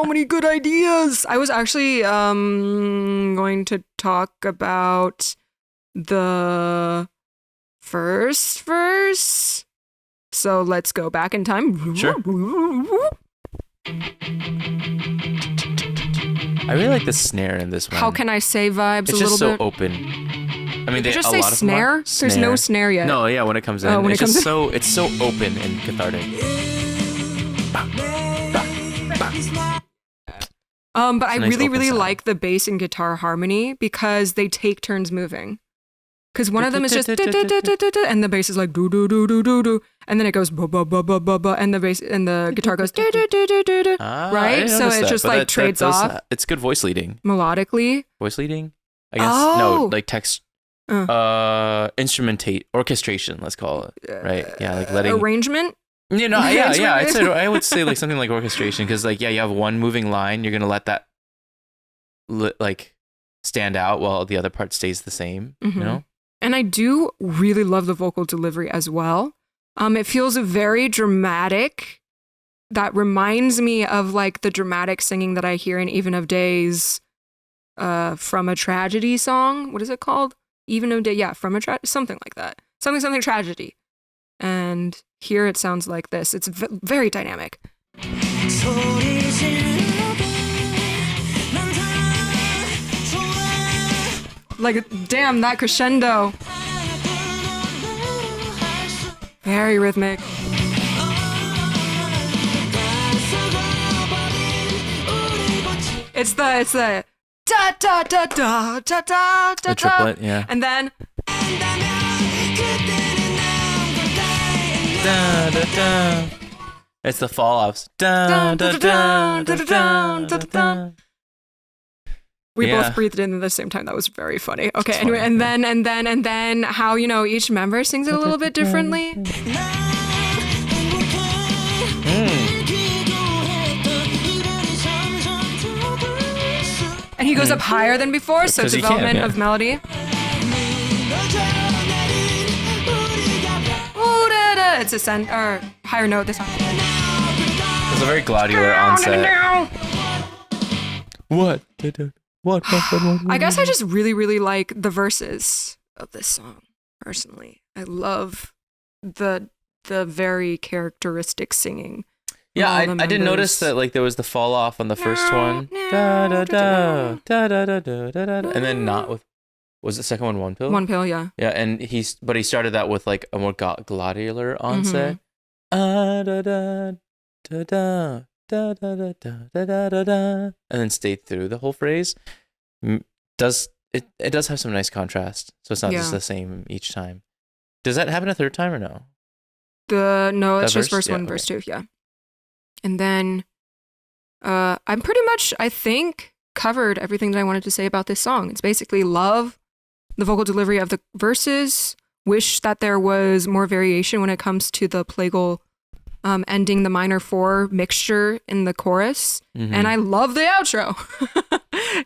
S1: many good ideas. I was actually going to talk about the first verse. So let's go back in time.
S2: Sure. I really like the snare in this one.
S1: How can I say vibes
S2: it's
S1: a little
S2: just so
S1: bit?
S2: open. I mean,
S1: Did you just
S2: a
S1: say
S2: lot of them are.
S1: snare? There's no snare yet.
S2: No, yeah, when it comes in,
S1: when
S2: it's
S1: it
S2: just
S1: comes
S2: it's so open and cathartic.
S1: But I
S2: nice
S1: really,
S2: open
S1: really
S2: sound.
S1: like the bass and guitar harmony because they take turns moving. Because one of them is just and the bass is like do do do do do do, and then it goes ba ba ba ba ba ba, and the bass and the guitar goes do do do do do do. Right? So it just like trades off.
S2: It's good voice leading.
S1: Melodically.
S2: Voice leading? I guess no, like text instrumentate orchestration, let's call it. Right? Yeah, like letting
S1: arrangement.
S2: You know, yeah. I would say like something like orchestration, because like you have one moving line, you're gonna let that like stand out while the other part stays the same. You know.
S1: And I do really love the vocal delivery as well. It feels very dramatic. That reminds me of like the dramatic singing that I hear in Even of Days, From a Tragedy song. What is it called? Even of Day. Yeah, From a Tragedy, something like that. Something tragedy. And here it sounds like this. It's very dynamic. Like, damn, that crescendo. Very rhythmic. It's the da da da da da da da
S2: The triplet, yeah.
S1: And then
S2: Da, da, da. It's the fall offs. Da, da, da, da, da, da, da.
S1: We
S2: Yeah.
S1: both breathed in at the same time. That was very funny. Okay,
S2: It's
S1: anyway,
S2: funny,
S1: and then how, you know, each member sings it a little bit differently. And he goes up higher than before, so
S2: 'Cause he can,
S1: development
S2: yeah.
S1: of melody. Ooh, da, da. It's a or higher note this time.
S2: It's a very gladiator onset. What? What?
S1: I guess I just really, really like the verses of this song, personally. I love the very characteristic singing.
S2: Yeah,
S1: all the
S2: I did notice
S1: members.
S2: that like there was the fall off on the first one.
S1: No,
S2: Da, da,
S1: da,
S2: da, da, da, da, da, da, da, and then not with. Was the second one pill?
S1: One pill, yeah.
S2: Yeah, and he started that with like a more gladiator onset.
S1: Mm-hmm.
S2: Da, da, da, da, da, da, da, da, da, da, da, and then stayed through the whole phrase. It does have some nice contrast, so it's not just
S1: Yeah.
S2: the same each time. Does that happen a third time or no?
S1: No, it's
S2: That
S1: just
S2: verse?
S1: verse 1,
S2: Yeah,
S1: verse 2, yeah. And then I'm pretty much, I think, covered everything that I wanted to say about this song. It's basically love the vocal delivery of the verses, wish that there was more variation when it comes to the plagal ending the minor 4 mixture in the chorus.
S2: Mhm.
S1: And I love the outro.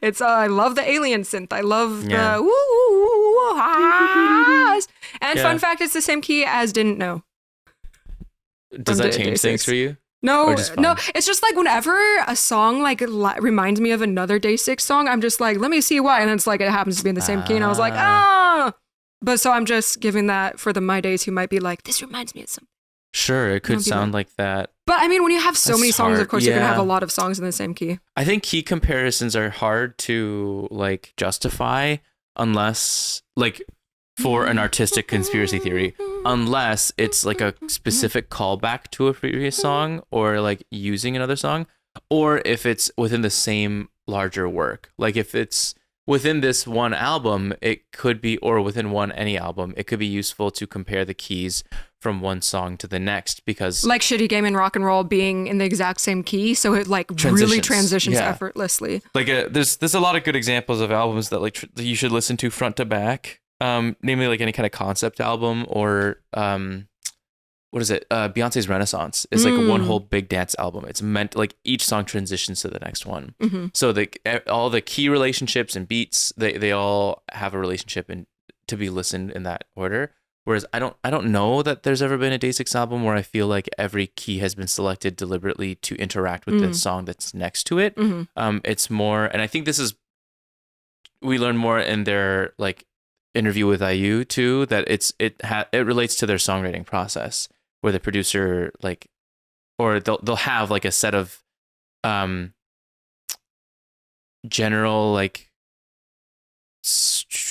S1: It's I love the alien synth. I love
S2: Yeah.
S1: the woo ahs. And
S2: Yeah.
S1: fun fact, it's the same key as Didn't Know.
S2: Does
S1: From
S2: that change
S1: DAY6.
S2: things for you?
S1: No,
S2: Or just
S1: no,
S2: fun?
S1: it's just like whenever a song like reminds me of another Day6 song, I'm just like, let me see why. And it's like, it happens to be in the same key. And I was like, ah. But so I'm just giving that for the My Days who might be like, this reminds me of something.
S2: Sure, it could
S1: Don't be
S2: sound like that.
S1: But I mean, when you have so
S2: That's
S1: many songs,
S2: hard.
S1: of course, you're going to have a
S2: Yeah.
S1: lot of songs in the same key.
S2: I think key comparisons are hard to like justify unless like for an artistic conspiracy theory, unless it's like a specific callback to a previous song or like using another song, or if it's within the same larger work. Like if it's within this one album, it could be, or within any album, it could be useful to compare the keys from one song to the next because
S1: Like Shxtty Game and Rock&Roll being in the exact same key. So it like really
S2: Transitions.
S1: transitions
S2: Yeah.
S1: effortlessly.
S2: like there's a lot of good examples of albums that like that you should listen to front to back, namely like any kind of concept album or what is it, Beyonce's Renaissance is like one whole big dance album. It's meant like each song transitions to the next one, so all the key relationships and beats they all have a relationship and to be listened in that order. Whereas I don't know that there's ever been a Day6 album where I feel like every key has been selected deliberately to interact with the song that's next to it. It's more, and I think we learn more in their like interview with IU too, that it relates to their songwriting process where the producer like, or they'll have like a set of general like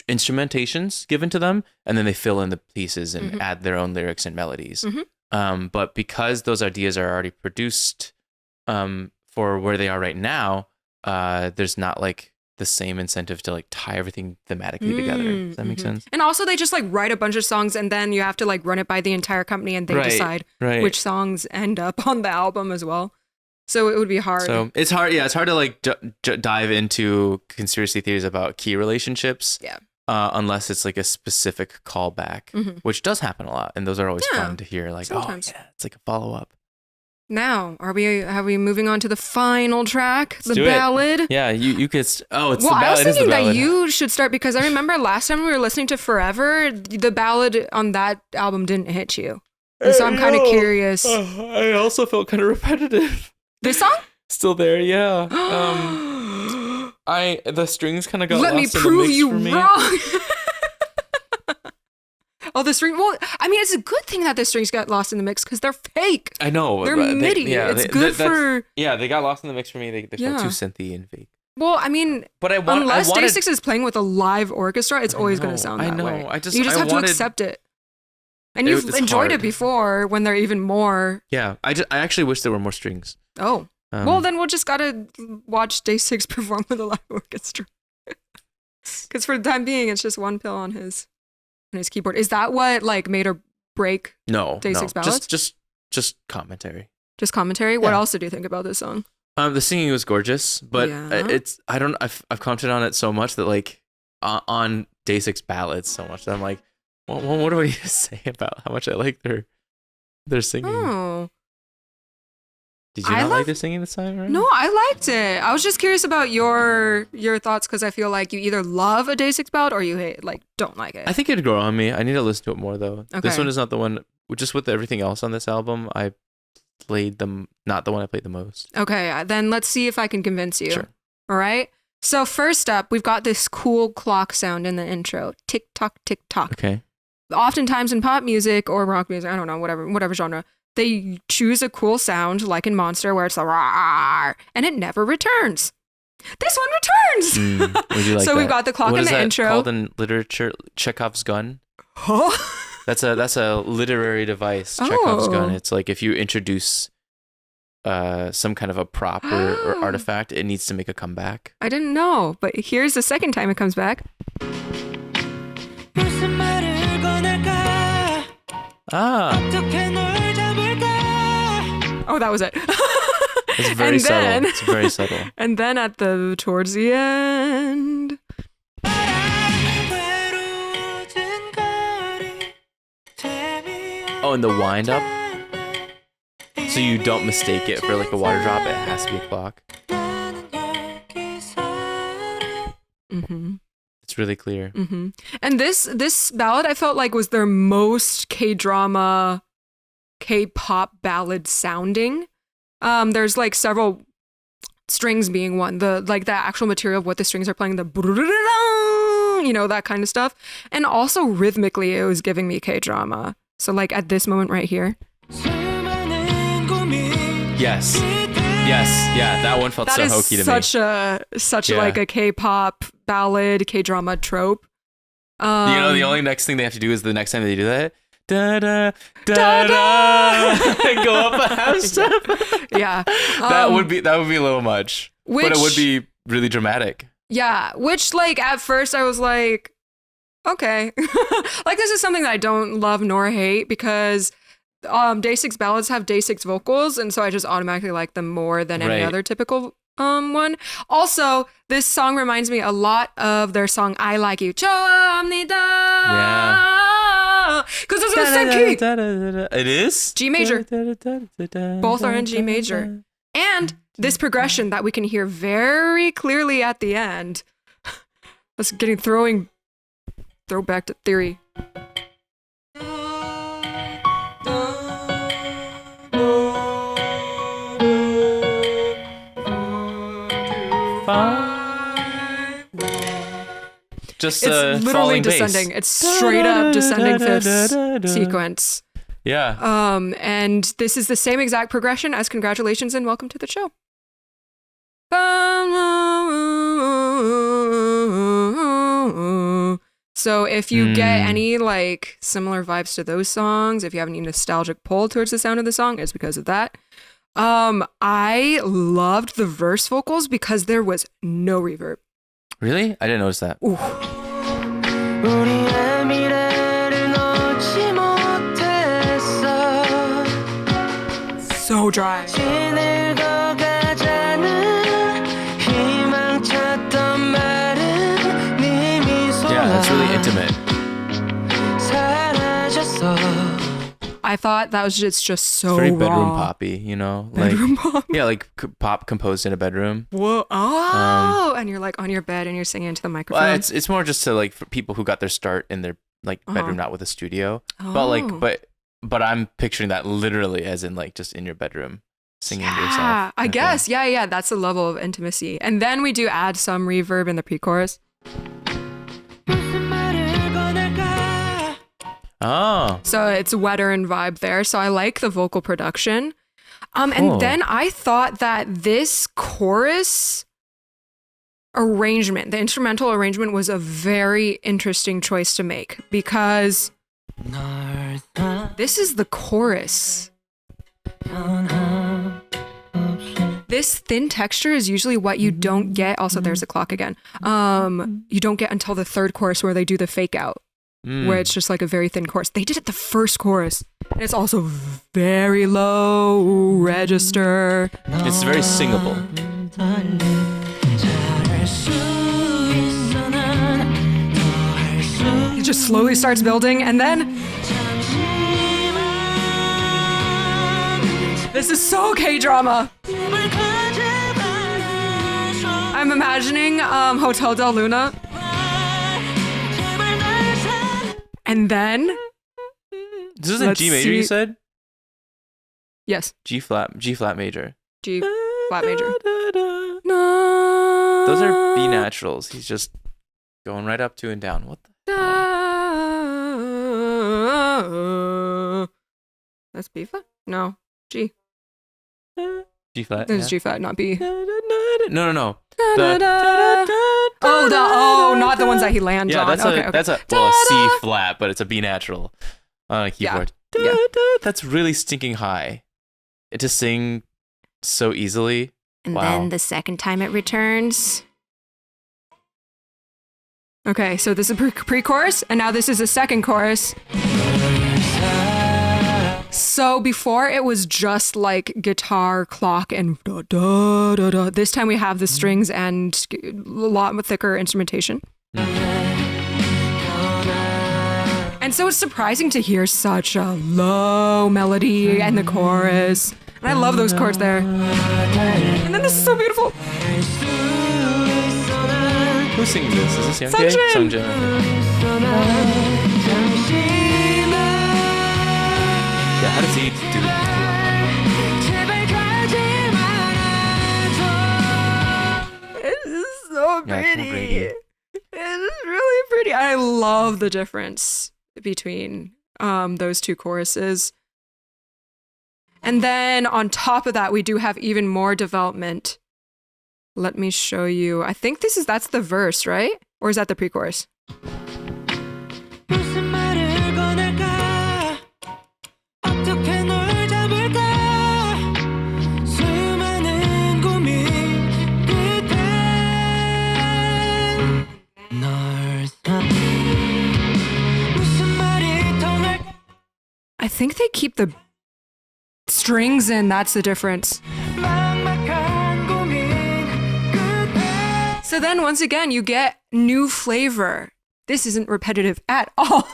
S2: instrumentations given to them, and then they fill in the pieces and add their own lyrics and melodies. But because those ideas are already produced for where they are right now, there's not like the same incentive to like tie everything thematically together. Does that make sense?
S1: And also they just like write a bunch of songs and then you have to like run it by the entire company and they
S2: Right,
S1: decide
S2: right.
S1: which songs end up on the album as well. So it would be hard.
S2: So it's hard. Yeah, it's hard to like dive into conspiracy theories about key relationships.
S1: Yeah.
S2: Unless it's like a specific callback, which does happen a lot, and those are always
S1: Yeah,
S2: fun to hear. Like,
S1: sometimes.
S2: oh yeah, it's like a follow up.
S1: Now, are we moving on to the final track, the
S2: do it.
S1: ballad?
S2: Yeah, you could. It's
S1: Well,
S2: the
S1: I was
S2: ballad. Is the
S1: thinking that
S2: ballad.
S1: you should start because I remember last time we were listening to Forever, the ballad on that album didn't hit you. And so I'm kind of curious.
S2: I also felt kind of repetitive.
S1: This song?
S2: Still there, yeah. The strings kind of got
S1: Let me
S2: lost in the
S1: prove
S2: mix
S1: you
S2: for me.
S1: wrong. Oh, the string. Well, I mean, it's a good thing that the strings got lost in the mix because they're fake.
S2: I know.
S1: They're
S2: but
S1: MIDI. It's good for.
S2: Yeah, they got lost in the mix for me. They
S1: Yeah.
S2: felt too synthy and fake.
S1: Well, I mean,
S2: But
S1: unless
S2: I wanted,
S1: Day6 is playing with a live orchestra, it's always going
S2: know,
S1: to sound
S2: I
S1: that
S2: know.
S1: way.
S2: I just-
S1: you just
S2: I
S1: have
S2: wanted-
S1: to accept it. And
S2: It-
S1: you've
S2: it's
S1: enjoyed it
S2: hard.
S1: before when they're even more.
S2: Yeah, I actually wish there were more strings.
S1: Oh. Well, then we'll just gotta watch Day6 perform with a live orchestra. Because for the time being, it's just one pill on his keyboard. Is that what like made or break
S2: No,
S1: Day6
S2: no.
S1: ballads?
S2: Just commentary.
S1: just commentary? What
S2: Yeah.
S1: else did you think about this song?
S2: The singing was gorgeous, but I've commented on it so much that like on DAY6 ballads so much that I'm like, well, what do I need to say about how much I like their singing?
S1: Oh.
S2: Did you not like their singing this time? Right?
S1: No, I liked it. I was just curious about your thoughts because I feel like you either love a DAY6 ballad or you don't like it.
S2: I think it'd grow on me. I need to listen to it more though.
S1: Okay.
S2: This one is not the one. Just with everything else on this album, I played them. Not the one I played the most.
S1: Okay, then let's see if I can convince you.
S2: Sure.
S1: All right. So first up, we've got this cool clock sound in the intro. Tick tock, tick tock.
S2: Okay.
S1: Oftentimes in pop music or rock music, I don't know, whatever genre, they choose a cool sound like in Monster where it's a rawr, and it never returns. This one returns.
S2: Would you like
S1: so
S2: that?
S1: We've got the clock
S2: what
S1: in the intro.
S2: What is that called in literature? Chekhov's gun.
S1: Huh?
S2: That's a literary device. Chekhov's gun. It's like if you introduce some kind of a prop or artifact, it needs to make a comeback.
S1: I didn't know, but here's the second time it comes back. Oh, that was it.
S2: It's very subtle. It's very subtle.
S1: And then towards the end.
S2: Oh, and the wind up. So you don't mistake it for like a water drop. It has to be a clock.
S1: Mm-hmm.
S2: It's really clear.
S1: Mm-hmm. And this ballad I felt like was their most K-drama, K-pop ballad sounding. There's like several strings being one. The actual material of what the strings are playing, the that kind of stuff. And also rhythmically it was giving me K-drama. So like at this moment right here.
S2: Yes. Yeah, that one felt so hokey to me.
S1: Such like a K-pop ballad, K-drama trope.
S2: The only next thing they have to do is the next time they do that, da da da da, and go up a half step.
S1: Yeah,
S2: that would be a little much, but it would be really dramatic.
S1: Yeah, which like at first I was like, okay, like this is something that I don't love nor hate because DAY6 ballads have DAY6 vocals, and so I just automatically like them more than any other typical one. Also, this song reminds me a lot of their song I Like You. 좋아합니다.
S2: Yeah.
S1: Because those are the same key.
S2: It is?
S1: G major. Both are in G major. And this progression that we can hear very clearly at the end. Let's throw back to theory.
S2: Just
S1: it's literally descending.
S2: Bass.
S1: It's straight up descending fifths sequence.
S2: Yeah.
S1: And this is the same exact progression as Congratulations and Welcome to the Show. So if you get any like similar vibes to those songs, if you have any nostalgic pull towards the sound of the song, it's because of that. I loved the verse vocals because there was no reverb.
S2: Really? I didn't notice that.
S1: Ooh. So dry.
S2: Yeah, that's really intimate.
S1: I thought that was just so
S2: it's very
S1: raw.
S2: bedroom poppy,
S1: Bedroom pop?
S2: Yeah, like pop composed in a bedroom.
S1: Whoa! Oh, and you're like on your bed and you're singing into the microphone.
S2: Well, it's more just to like for people who got their start in their like bedroom, not with a studio.
S1: Oh.
S2: But I'm picturing that literally as in like just in your bedroom singing to yourself.
S1: Yeah, I guess. Yeah. That's the level of intimacy. And then we do add some reverb in the pre-chorus.
S2: Oh.
S1: So it's wetter in vibe there. So I like the vocal production.
S2: Cool.
S1: And then I thought that this chorus arrangement, the instrumental arrangement, was a very interesting choice to make because this is the chorus. This thin texture is usually what you don't get. Also, there's the clock again. You don't get until the third chorus where they do the fake out. where it's just like a very thin chorus. They did it the first chorus, and it's also very low register.
S2: It's very singable.
S1: It just slowly starts building, and then this is so K-drama. I'm imagining Hotel Del Luna. And then
S2: This isn't G major, you said?
S1: Yes.
S2: G flat major.
S1: G flat major.
S2: Those are B naturals. He's just going right up 2 and down. What the hell?
S1: That's B flat? No. G.
S2: G flat.
S1: This is G flat, not B.
S2: No.
S1: Not the ones that he lands on.
S2: That's a C flat, but it's a B natural on a keyboard.
S1: Yeah.
S2: That's really stinking high. To sing so easily.
S1: And
S2: wow.
S1: then the second time it returns. Okay, so this is pre-chorus, and now this is the second chorus. So before it was just like guitar, clock, and da da da da. This time we have the strings and a lot thicker instrumentation. And so it's surprising to hear such a low melody and the chorus. And I love those chords there. And then this is so beautiful.
S2: Who's singing this? Is this Young
S1: Sungjin.
S2: Yeah, how does he do
S1: It is so pretty. It is really pretty. I love the difference between those two choruses. And then on top of that, we do have even more development. Let me show you. I think that's the verse, right? Or is that the pre-chorus? I think they keep the strings in, that's the difference. So then once again, you get new flavor. This isn't repetitive at all.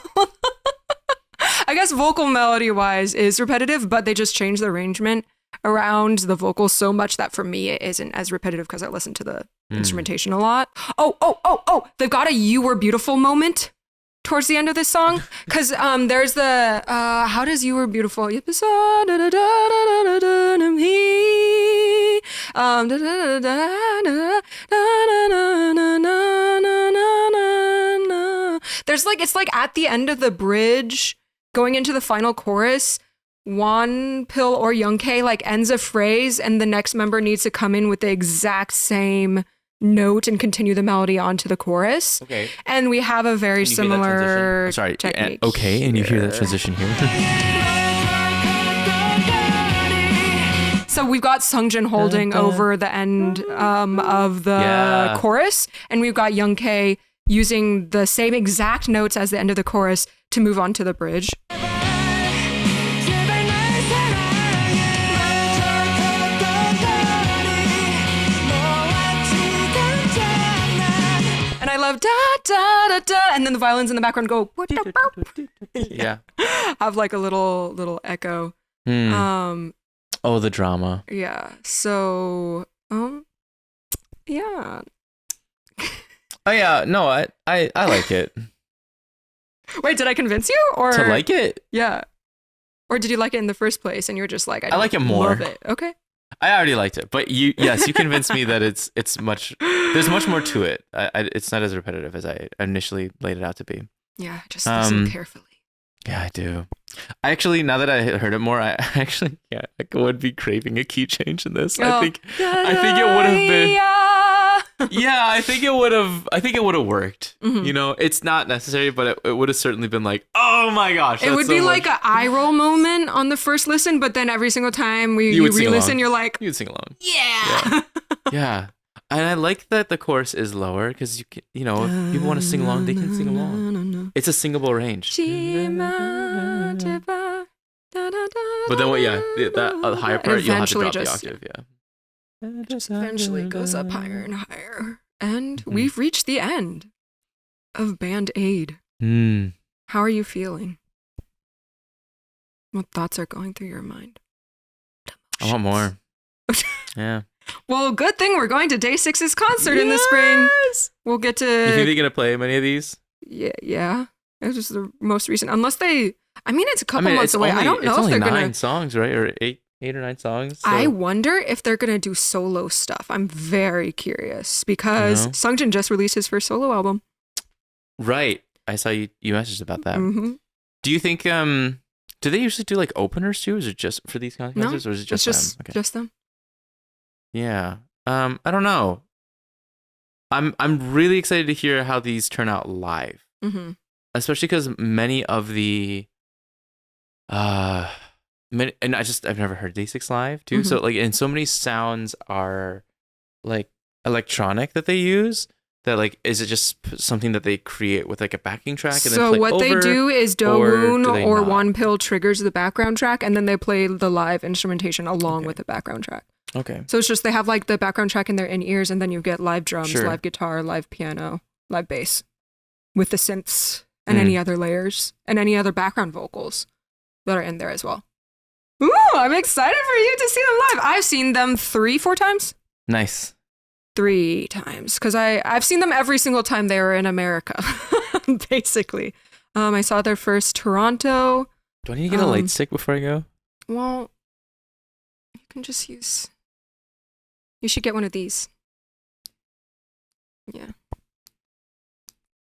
S1: I guess vocal melody wise is repetitive, but they just change the arrangement around the vocals so much that for me it isn't as repetitive because I listen to the instrumentation a lot. Oh, they've got a "You Were Beautiful" moment towards the end of this song, because there's the how does "You Were Beautiful" there's like, it's like at the end of the bridge going into the final chorus, Wonpil or Youngtae like ends a phrase and the next member needs to come in with the exact same note and continue the melody onto the chorus.
S2: Okay.
S1: And we have a very similar
S2: technique.
S1: Okay,
S2: and you hear that transition here.
S1: So we've got Sungjin holding over the end of the chorus, and we've got Youngtae using the same exact notes as the end of the chorus to move on to the bridge. And I love da da da da, and then the violins in the background go
S2: Yeah.
S1: have like a little echo.
S2: Oh, the drama.
S1: Yeah. So yeah.
S2: Oh yeah, no, I like it.
S1: Wait, did I convince you or
S2: To like it?
S1: Yeah. Or did you like it in the first place and you're just like, I
S2: like it more.
S1: Love it. Okay.
S2: I already liked it, but you convinced me that there's much more to it. It's not as repetitive as I initially laid it out to be.
S1: Yeah, just listen carefully.
S2: Yeah, I do. I actually, now that I heard it more, I would be craving a key change in this. I think it would have been. Yeah, I think it would have worked. Mm-hmm. You know, it's not necessary, but it would have certainly been like, oh my gosh.
S1: It would be like an eye roll moment on the first listen, but then every single time you re-listen, you're like,
S2: you'd sing along.
S1: Yeah.
S2: Yeah. And I like that the chorus is lower because if people want to sing along, they can sing along. It's a singable range. But then what? Yeah, that higher part you'll have to drop the octave. Yeah.
S1: It just eventually goes up higher and higher, and we've reached the end of Band Aid. How are you feeling? What thoughts are going through your mind?
S2: I want more. Yeah.
S1: Well, good thing we're going to DAY6's concert in the spring. We'll get to...
S2: You think they're going to play many of these?
S1: Yeah. It was just the most recent. Unless they... it's a couple months away. I don't know if they're going to...
S2: It's only 9 songs, right? Or 8 or 9 songs. So.
S1: I wonder if they're going to do solo stuff. I'm very curious because Sungjin just released his first solo album.
S2: Right. I saw you messaged about that.
S1: Mm-hmm.
S2: Do you think... do they usually do like openers too? Is it just for these concerts?
S1: No,
S2: or is it just them? Okay.
S1: Just them.
S2: Yeah. I don't know. I'm really excited to hear how these turn out live.
S1: Mm-hmm.
S2: Especially because many of the and I've never heard DAY6 live too.
S1: Mm-hmm.
S2: So like, and so many sounds are like electronic that they use. That like, is it just something that they create with like a backing track? And
S1: so
S2: then play
S1: what they
S2: over,
S1: do is
S2: or
S1: Dowoon
S2: do they
S1: or
S2: not?
S1: Wonpil triggers the background track, and then they play the live instrumentation along with the background track.
S2: Okay.
S1: So it's just they have like the background track in their in-ears, and then you get live drums,
S2: Sure.
S1: live guitar, live piano, live bass, with the synths and any other layers and any other background vocals that are in there as well. Ooh, I'm excited for you to see them live. I've seen them 3-4 times.
S2: Nice.
S1: 3 times, because I've seen them every single time they were in America, basically. I saw their first Toronto.
S2: Do I need to get a light stick before I go?
S1: Well, you can just use... You should get one of these. Yeah.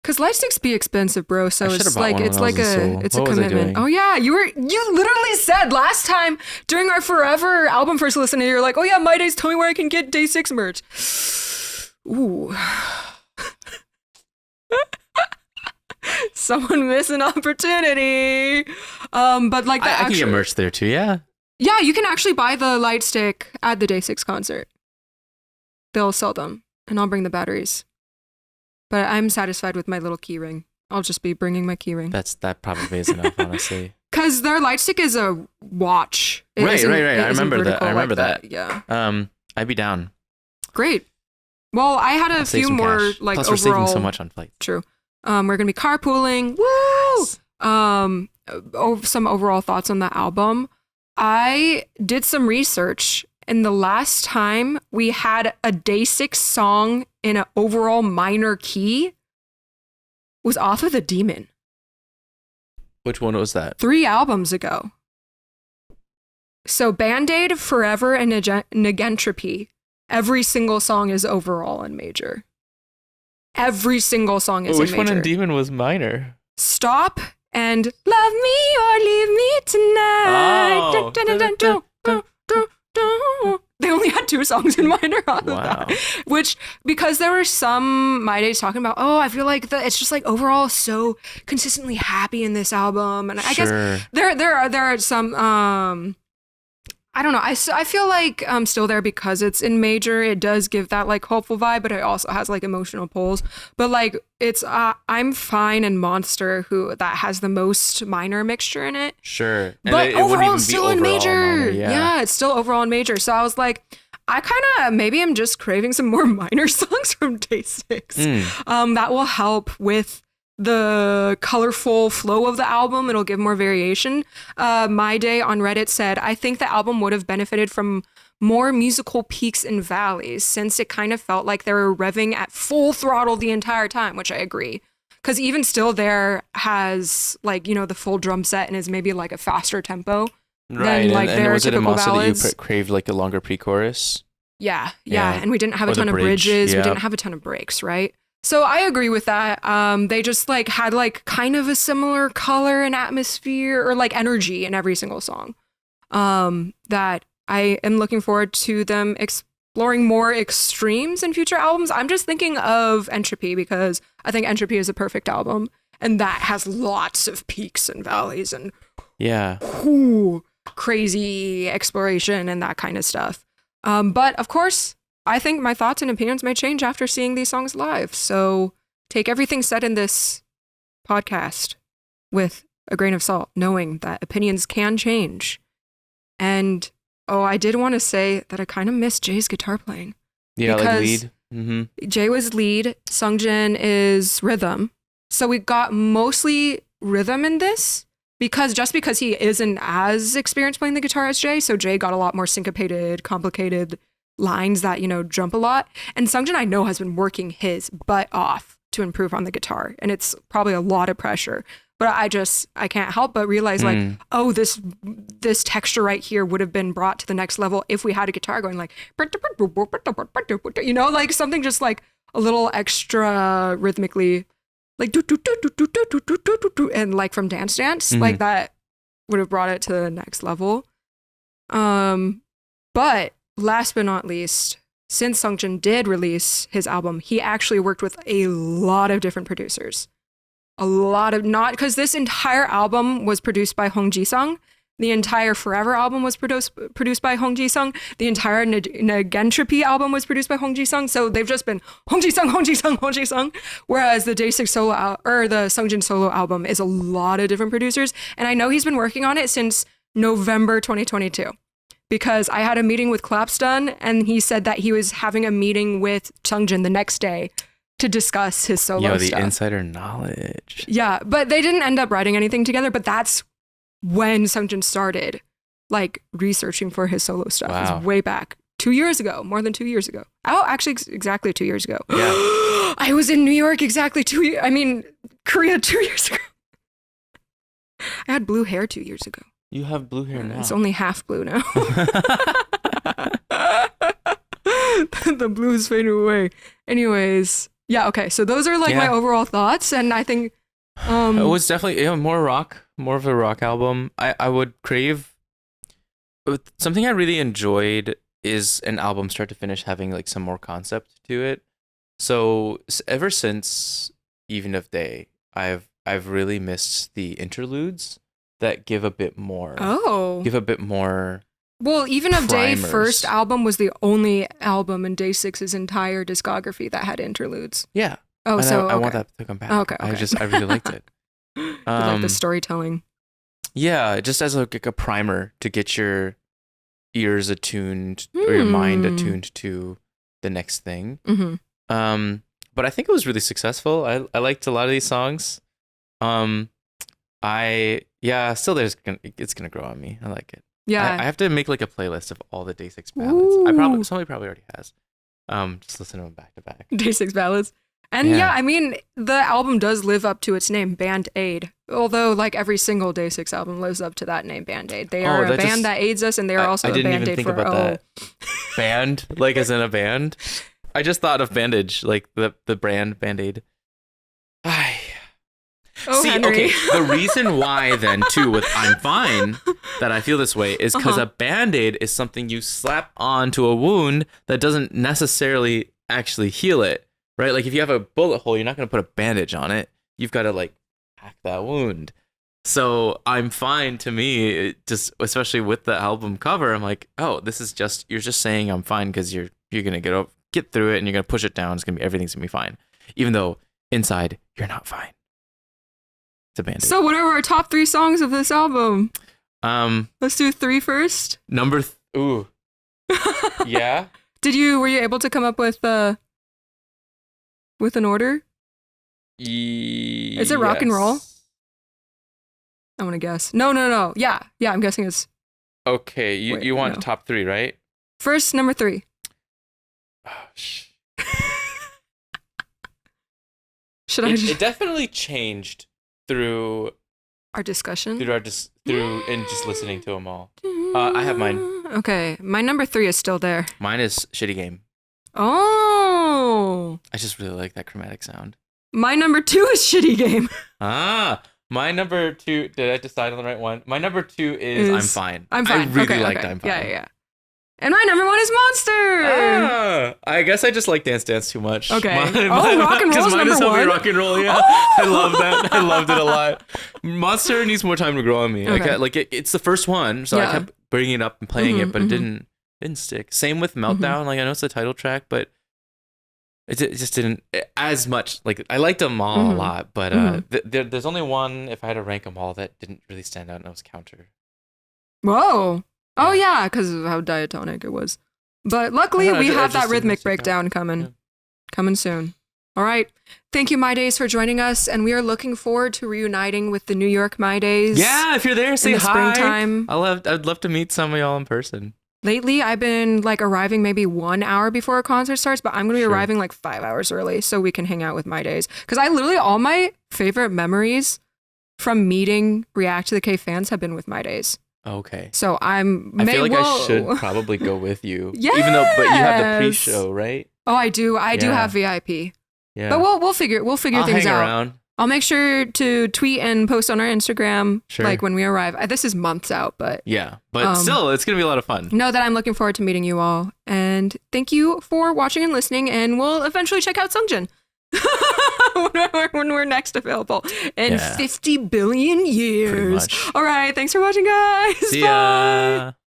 S1: Because light sticks be expensive, bro. So it's like a commitment. Oh yeah, you literally said last time during our Forever album first listen, you're like, oh yeah, My Days, tell me where I can get DAY6 merch. Ooh. Someone missed an opportunity. But like that,
S2: I can get merch there too. Yeah.
S1: Yeah, you can actually buy the light stick at the DAY6 concert. They'll sell them, and I'll bring the batteries. But I'm satisfied with my little key ring. I'll just be bringing my key ring.
S2: That probably is enough, honestly.
S1: Because their light stick is a watch.
S2: Right. I remember that.
S1: Yeah.
S2: I'd be down.
S1: Great. Well, I had a few more
S2: cash.
S1: like
S2: Plus,
S1: overall.
S2: we're saving so much on flights.
S1: True. We're gonna be carpooling. Woo!
S2: Yes.
S1: Some overall thoughts on the album. I did some research, and the last time we had a DAY6 song in an overall minor key was off of The Demon.
S2: Which one was that?
S1: 3 albums ago. So Band-Aid, Forever, and Negentropy. Every single song is overall in major. Every single song is in major.
S2: Which one in Demon was minor?
S1: Stop and Love Me or Leave Me Tonight. They only had 2 songs in minor on that. Which, because there were some My Days talking about, I feel like it's just like overall so consistently happy in this album. And I guess there are some I don't know. I feel like I'm still there because it's in major. It does give that like hopeful vibe, but it also has like emotional pulls. But like it's I'm Fine and Monster that has the most minor mixture in it.
S2: Sure.
S1: But overall it's still in major. Yeah, it's still overall in major. So I was like, I kind of maybe I'm just craving some more minor songs from DAY6. That will help with the colorful flow of the album. It'll give more variation. My Day on Reddit said, I think the album would have benefited from more musical peaks and valleys since it kind of felt like they were revving at full throttle the entire time, which I agree. Because even still there has like, the full drum set and is maybe like a faster tempo than like their
S2: was
S1: typical
S2: it also
S1: ballads.
S2: that you craved like a longer pre-chorus?
S1: Yeah. And we didn't have a ton of bridges. We didn't have a ton of breaks, right? So I agree with that. They just like had like kind of a similar color and atmosphere or like energy in every single song. That I am looking forward to them exploring more extremes in future albums. I'm just thinking of Entropy because I think Entropy is a perfect album, and that has lots of peaks and valleys and crazy exploration and that kind of stuff. But of course, I think my thoughts and opinions may change after seeing these songs live. So take everything said in this podcast with a grain of salt, knowing that opinions can change. And I did want to say that I kind of miss Jay's guitar playing.
S2: Yeah, like lead. Mm-hmm.
S1: Jay was lead, Sungjin is rhythm. So we got mostly rhythm in this because he isn't as experienced playing the guitar as Jay, so Jay got a lot more syncopated, complicated lines that, jump a lot. And Sungjin, I know, has been working his butt off to improve on the guitar, and it's probably a lot of pressure. But I can't help but realize this texture right here would have been brought to the next level if we had a guitar going like, like something just like a little extra rhythmically, like and like from Dance Dance, like that would have brought it to the next level. But last but not least, since Sungjin did release his album, he actually worked with a lot of different producers. Not because this entire album was produced by Hong Ji-sung. The entire Forever album was produced by Hong Ji-sung. The entire Negentropy album was produced by Hong Ji-sung. So they've just been Hong Ji-sung, Hong Ji-sung, Hong Ji-sung. Whereas the DAY6 solo or the Sungjin solo album is a lot of different producers. And I know he's been working on it since November 2022. Because I had a meeting with Clapstone and he said that he was having a meeting with Sungjin the next day to discuss his solo stuff.
S2: Insider knowledge.
S1: Yeah, but they didn't end up writing anything together, but that's when Sungjin started like researching for his solo stuff. Wow. It was way back 2 years ago, more than 2 years ago. Oh, actually exactly 2 years ago.
S2: Yeah.
S1: I was in New York exactly Korea 2 years ago. I had blue hair 2 years ago.
S2: You have blue hair now.
S1: It's only half blue now. The blue is fading away. Anyways, yeah, okay. So those are like my overall thoughts, and I think
S2: it was definitely more of a rock album. I would crave something I really enjoyed is an album start to finish having like some more concept to it. So ever since Even of Day, I've really missed the interludes that give a bit more. Well, Even of Day first album was the only album in DAY6's entire discography that had interludes. Yeah.
S1: Oh,
S2: and
S1: so
S2: I want that to come back.
S1: Okay.
S2: I really liked it.
S1: Like the storytelling.
S2: Yeah, just as like a primer to get your ears attuned or your mind attuned to the next thing.
S1: Mm-hmm.
S2: But I think it was really successful. I liked a lot of these songs. Still it's gonna grow on me. I like it.
S1: Yeah.
S2: I have to make like a playlist of all the DAY6 ballads. Somebody probably already has. Just listen to them back to back.
S1: DAY6 ballads. And I mean, the album does live up to its name, Band Aid. Although, like every single DAY6 album lives up to that name, Band Aid. They are a band that aids us, and they are also a band aid for
S2: that. Band, like as in a band. I just thought of bandage, like the brand Band Aid.
S1: Henry.
S2: Okay. The reason why then too with I'm Fine that I feel this way is because a Band-Aid is something you slap onto a wound that doesn't necessarily actually heal it, right? Like if you have a bullet hole, you're not going to put a bandage on it. You've got to like hack that wound. So I'm Fine to me, it just especially with the album cover, I'm like, oh, this is just you're just saying I'm fine because you're going to get through it and you're going to push it down. Everything's going to be fine, even though inside you're not fine.
S1: So what are our top 3 songs of this album? Let's do 3 first.
S2: Yeah.
S1: Were you able to come up with an order? Is it rock and roll? I want to guess. No. Yeah, I'm guessing it's...
S2: Okay, you want top 3, right?
S1: First, number 3.
S2: Oh,
S1: It
S2: definitely changed through
S1: our discussion,
S2: and just listening to them all. I have mine.
S1: Okay, my number 3 is still there.
S2: Mine is Shxtty Game.
S1: Oh,
S2: I just really like that chromatic sound.
S1: My number 2 is Shxtty Game.
S2: My number 2. Did I decide on the right one? My number 2 is I'm Fine.
S1: I'm Fine.
S2: I really liked I'm Fine.
S1: Yeah. And my number 1 is Monster.
S2: I guess I just like Dance Dance too much.
S1: Okay. Rock and roll is number 1.
S2: Rock and roll. Yeah, I love that. I loved it a lot. Monster needs more time to grow on me.
S1: Okay.
S2: It's the first one, so I kept bringing it up and playing it, but it didn't stick. Same with Meltdown. Like I know it's the title track, but it just didn't as much. Like I liked them all a lot, but there's only one, if I had to rank them all, that didn't really stand out, and that was Counter.
S1: Whoa. Oh yeah, because of how diatonic it was. But luckily we have that rhythmic breakdown coming soon. All right. Thank you, My Days, for joining us, and we are looking forward to reuniting with the New York My Days.
S2: Yeah, if you're there, say
S1: in the
S2: hi.
S1: springtime.
S2: I'd love to meet some of y'all in person.
S1: Lately, I've been like arriving maybe 1 hour before a concert starts, but I'm going to be arriving like 5 hours early so we can hang out with My Days. Because I literally, all my favorite memories from meeting React to the K fans have been with My Days.
S2: Okay.
S1: So I
S2: feel like I should probably go with you.
S1: Yes.
S2: Even though, but you have the pre-show, right?
S1: Oh, I do. I do have VIP.
S2: Yeah.
S1: But we'll figure things
S2: hang
S1: out.
S2: Around.
S1: I'll make sure to tweet and post on our Instagram
S2: Sure.
S1: like when we arrive. This is months out, but
S2: Yeah, but still, it's going to be a lot of fun.
S1: know that I'm looking forward to meeting you all. And thank you for watching and listening. And we'll eventually check out Sungjin when we're next available in 50 billion years.
S2: Pretty much.
S1: All right. Thanks for watching, guys.
S2: See
S1: Bye.
S2: ya.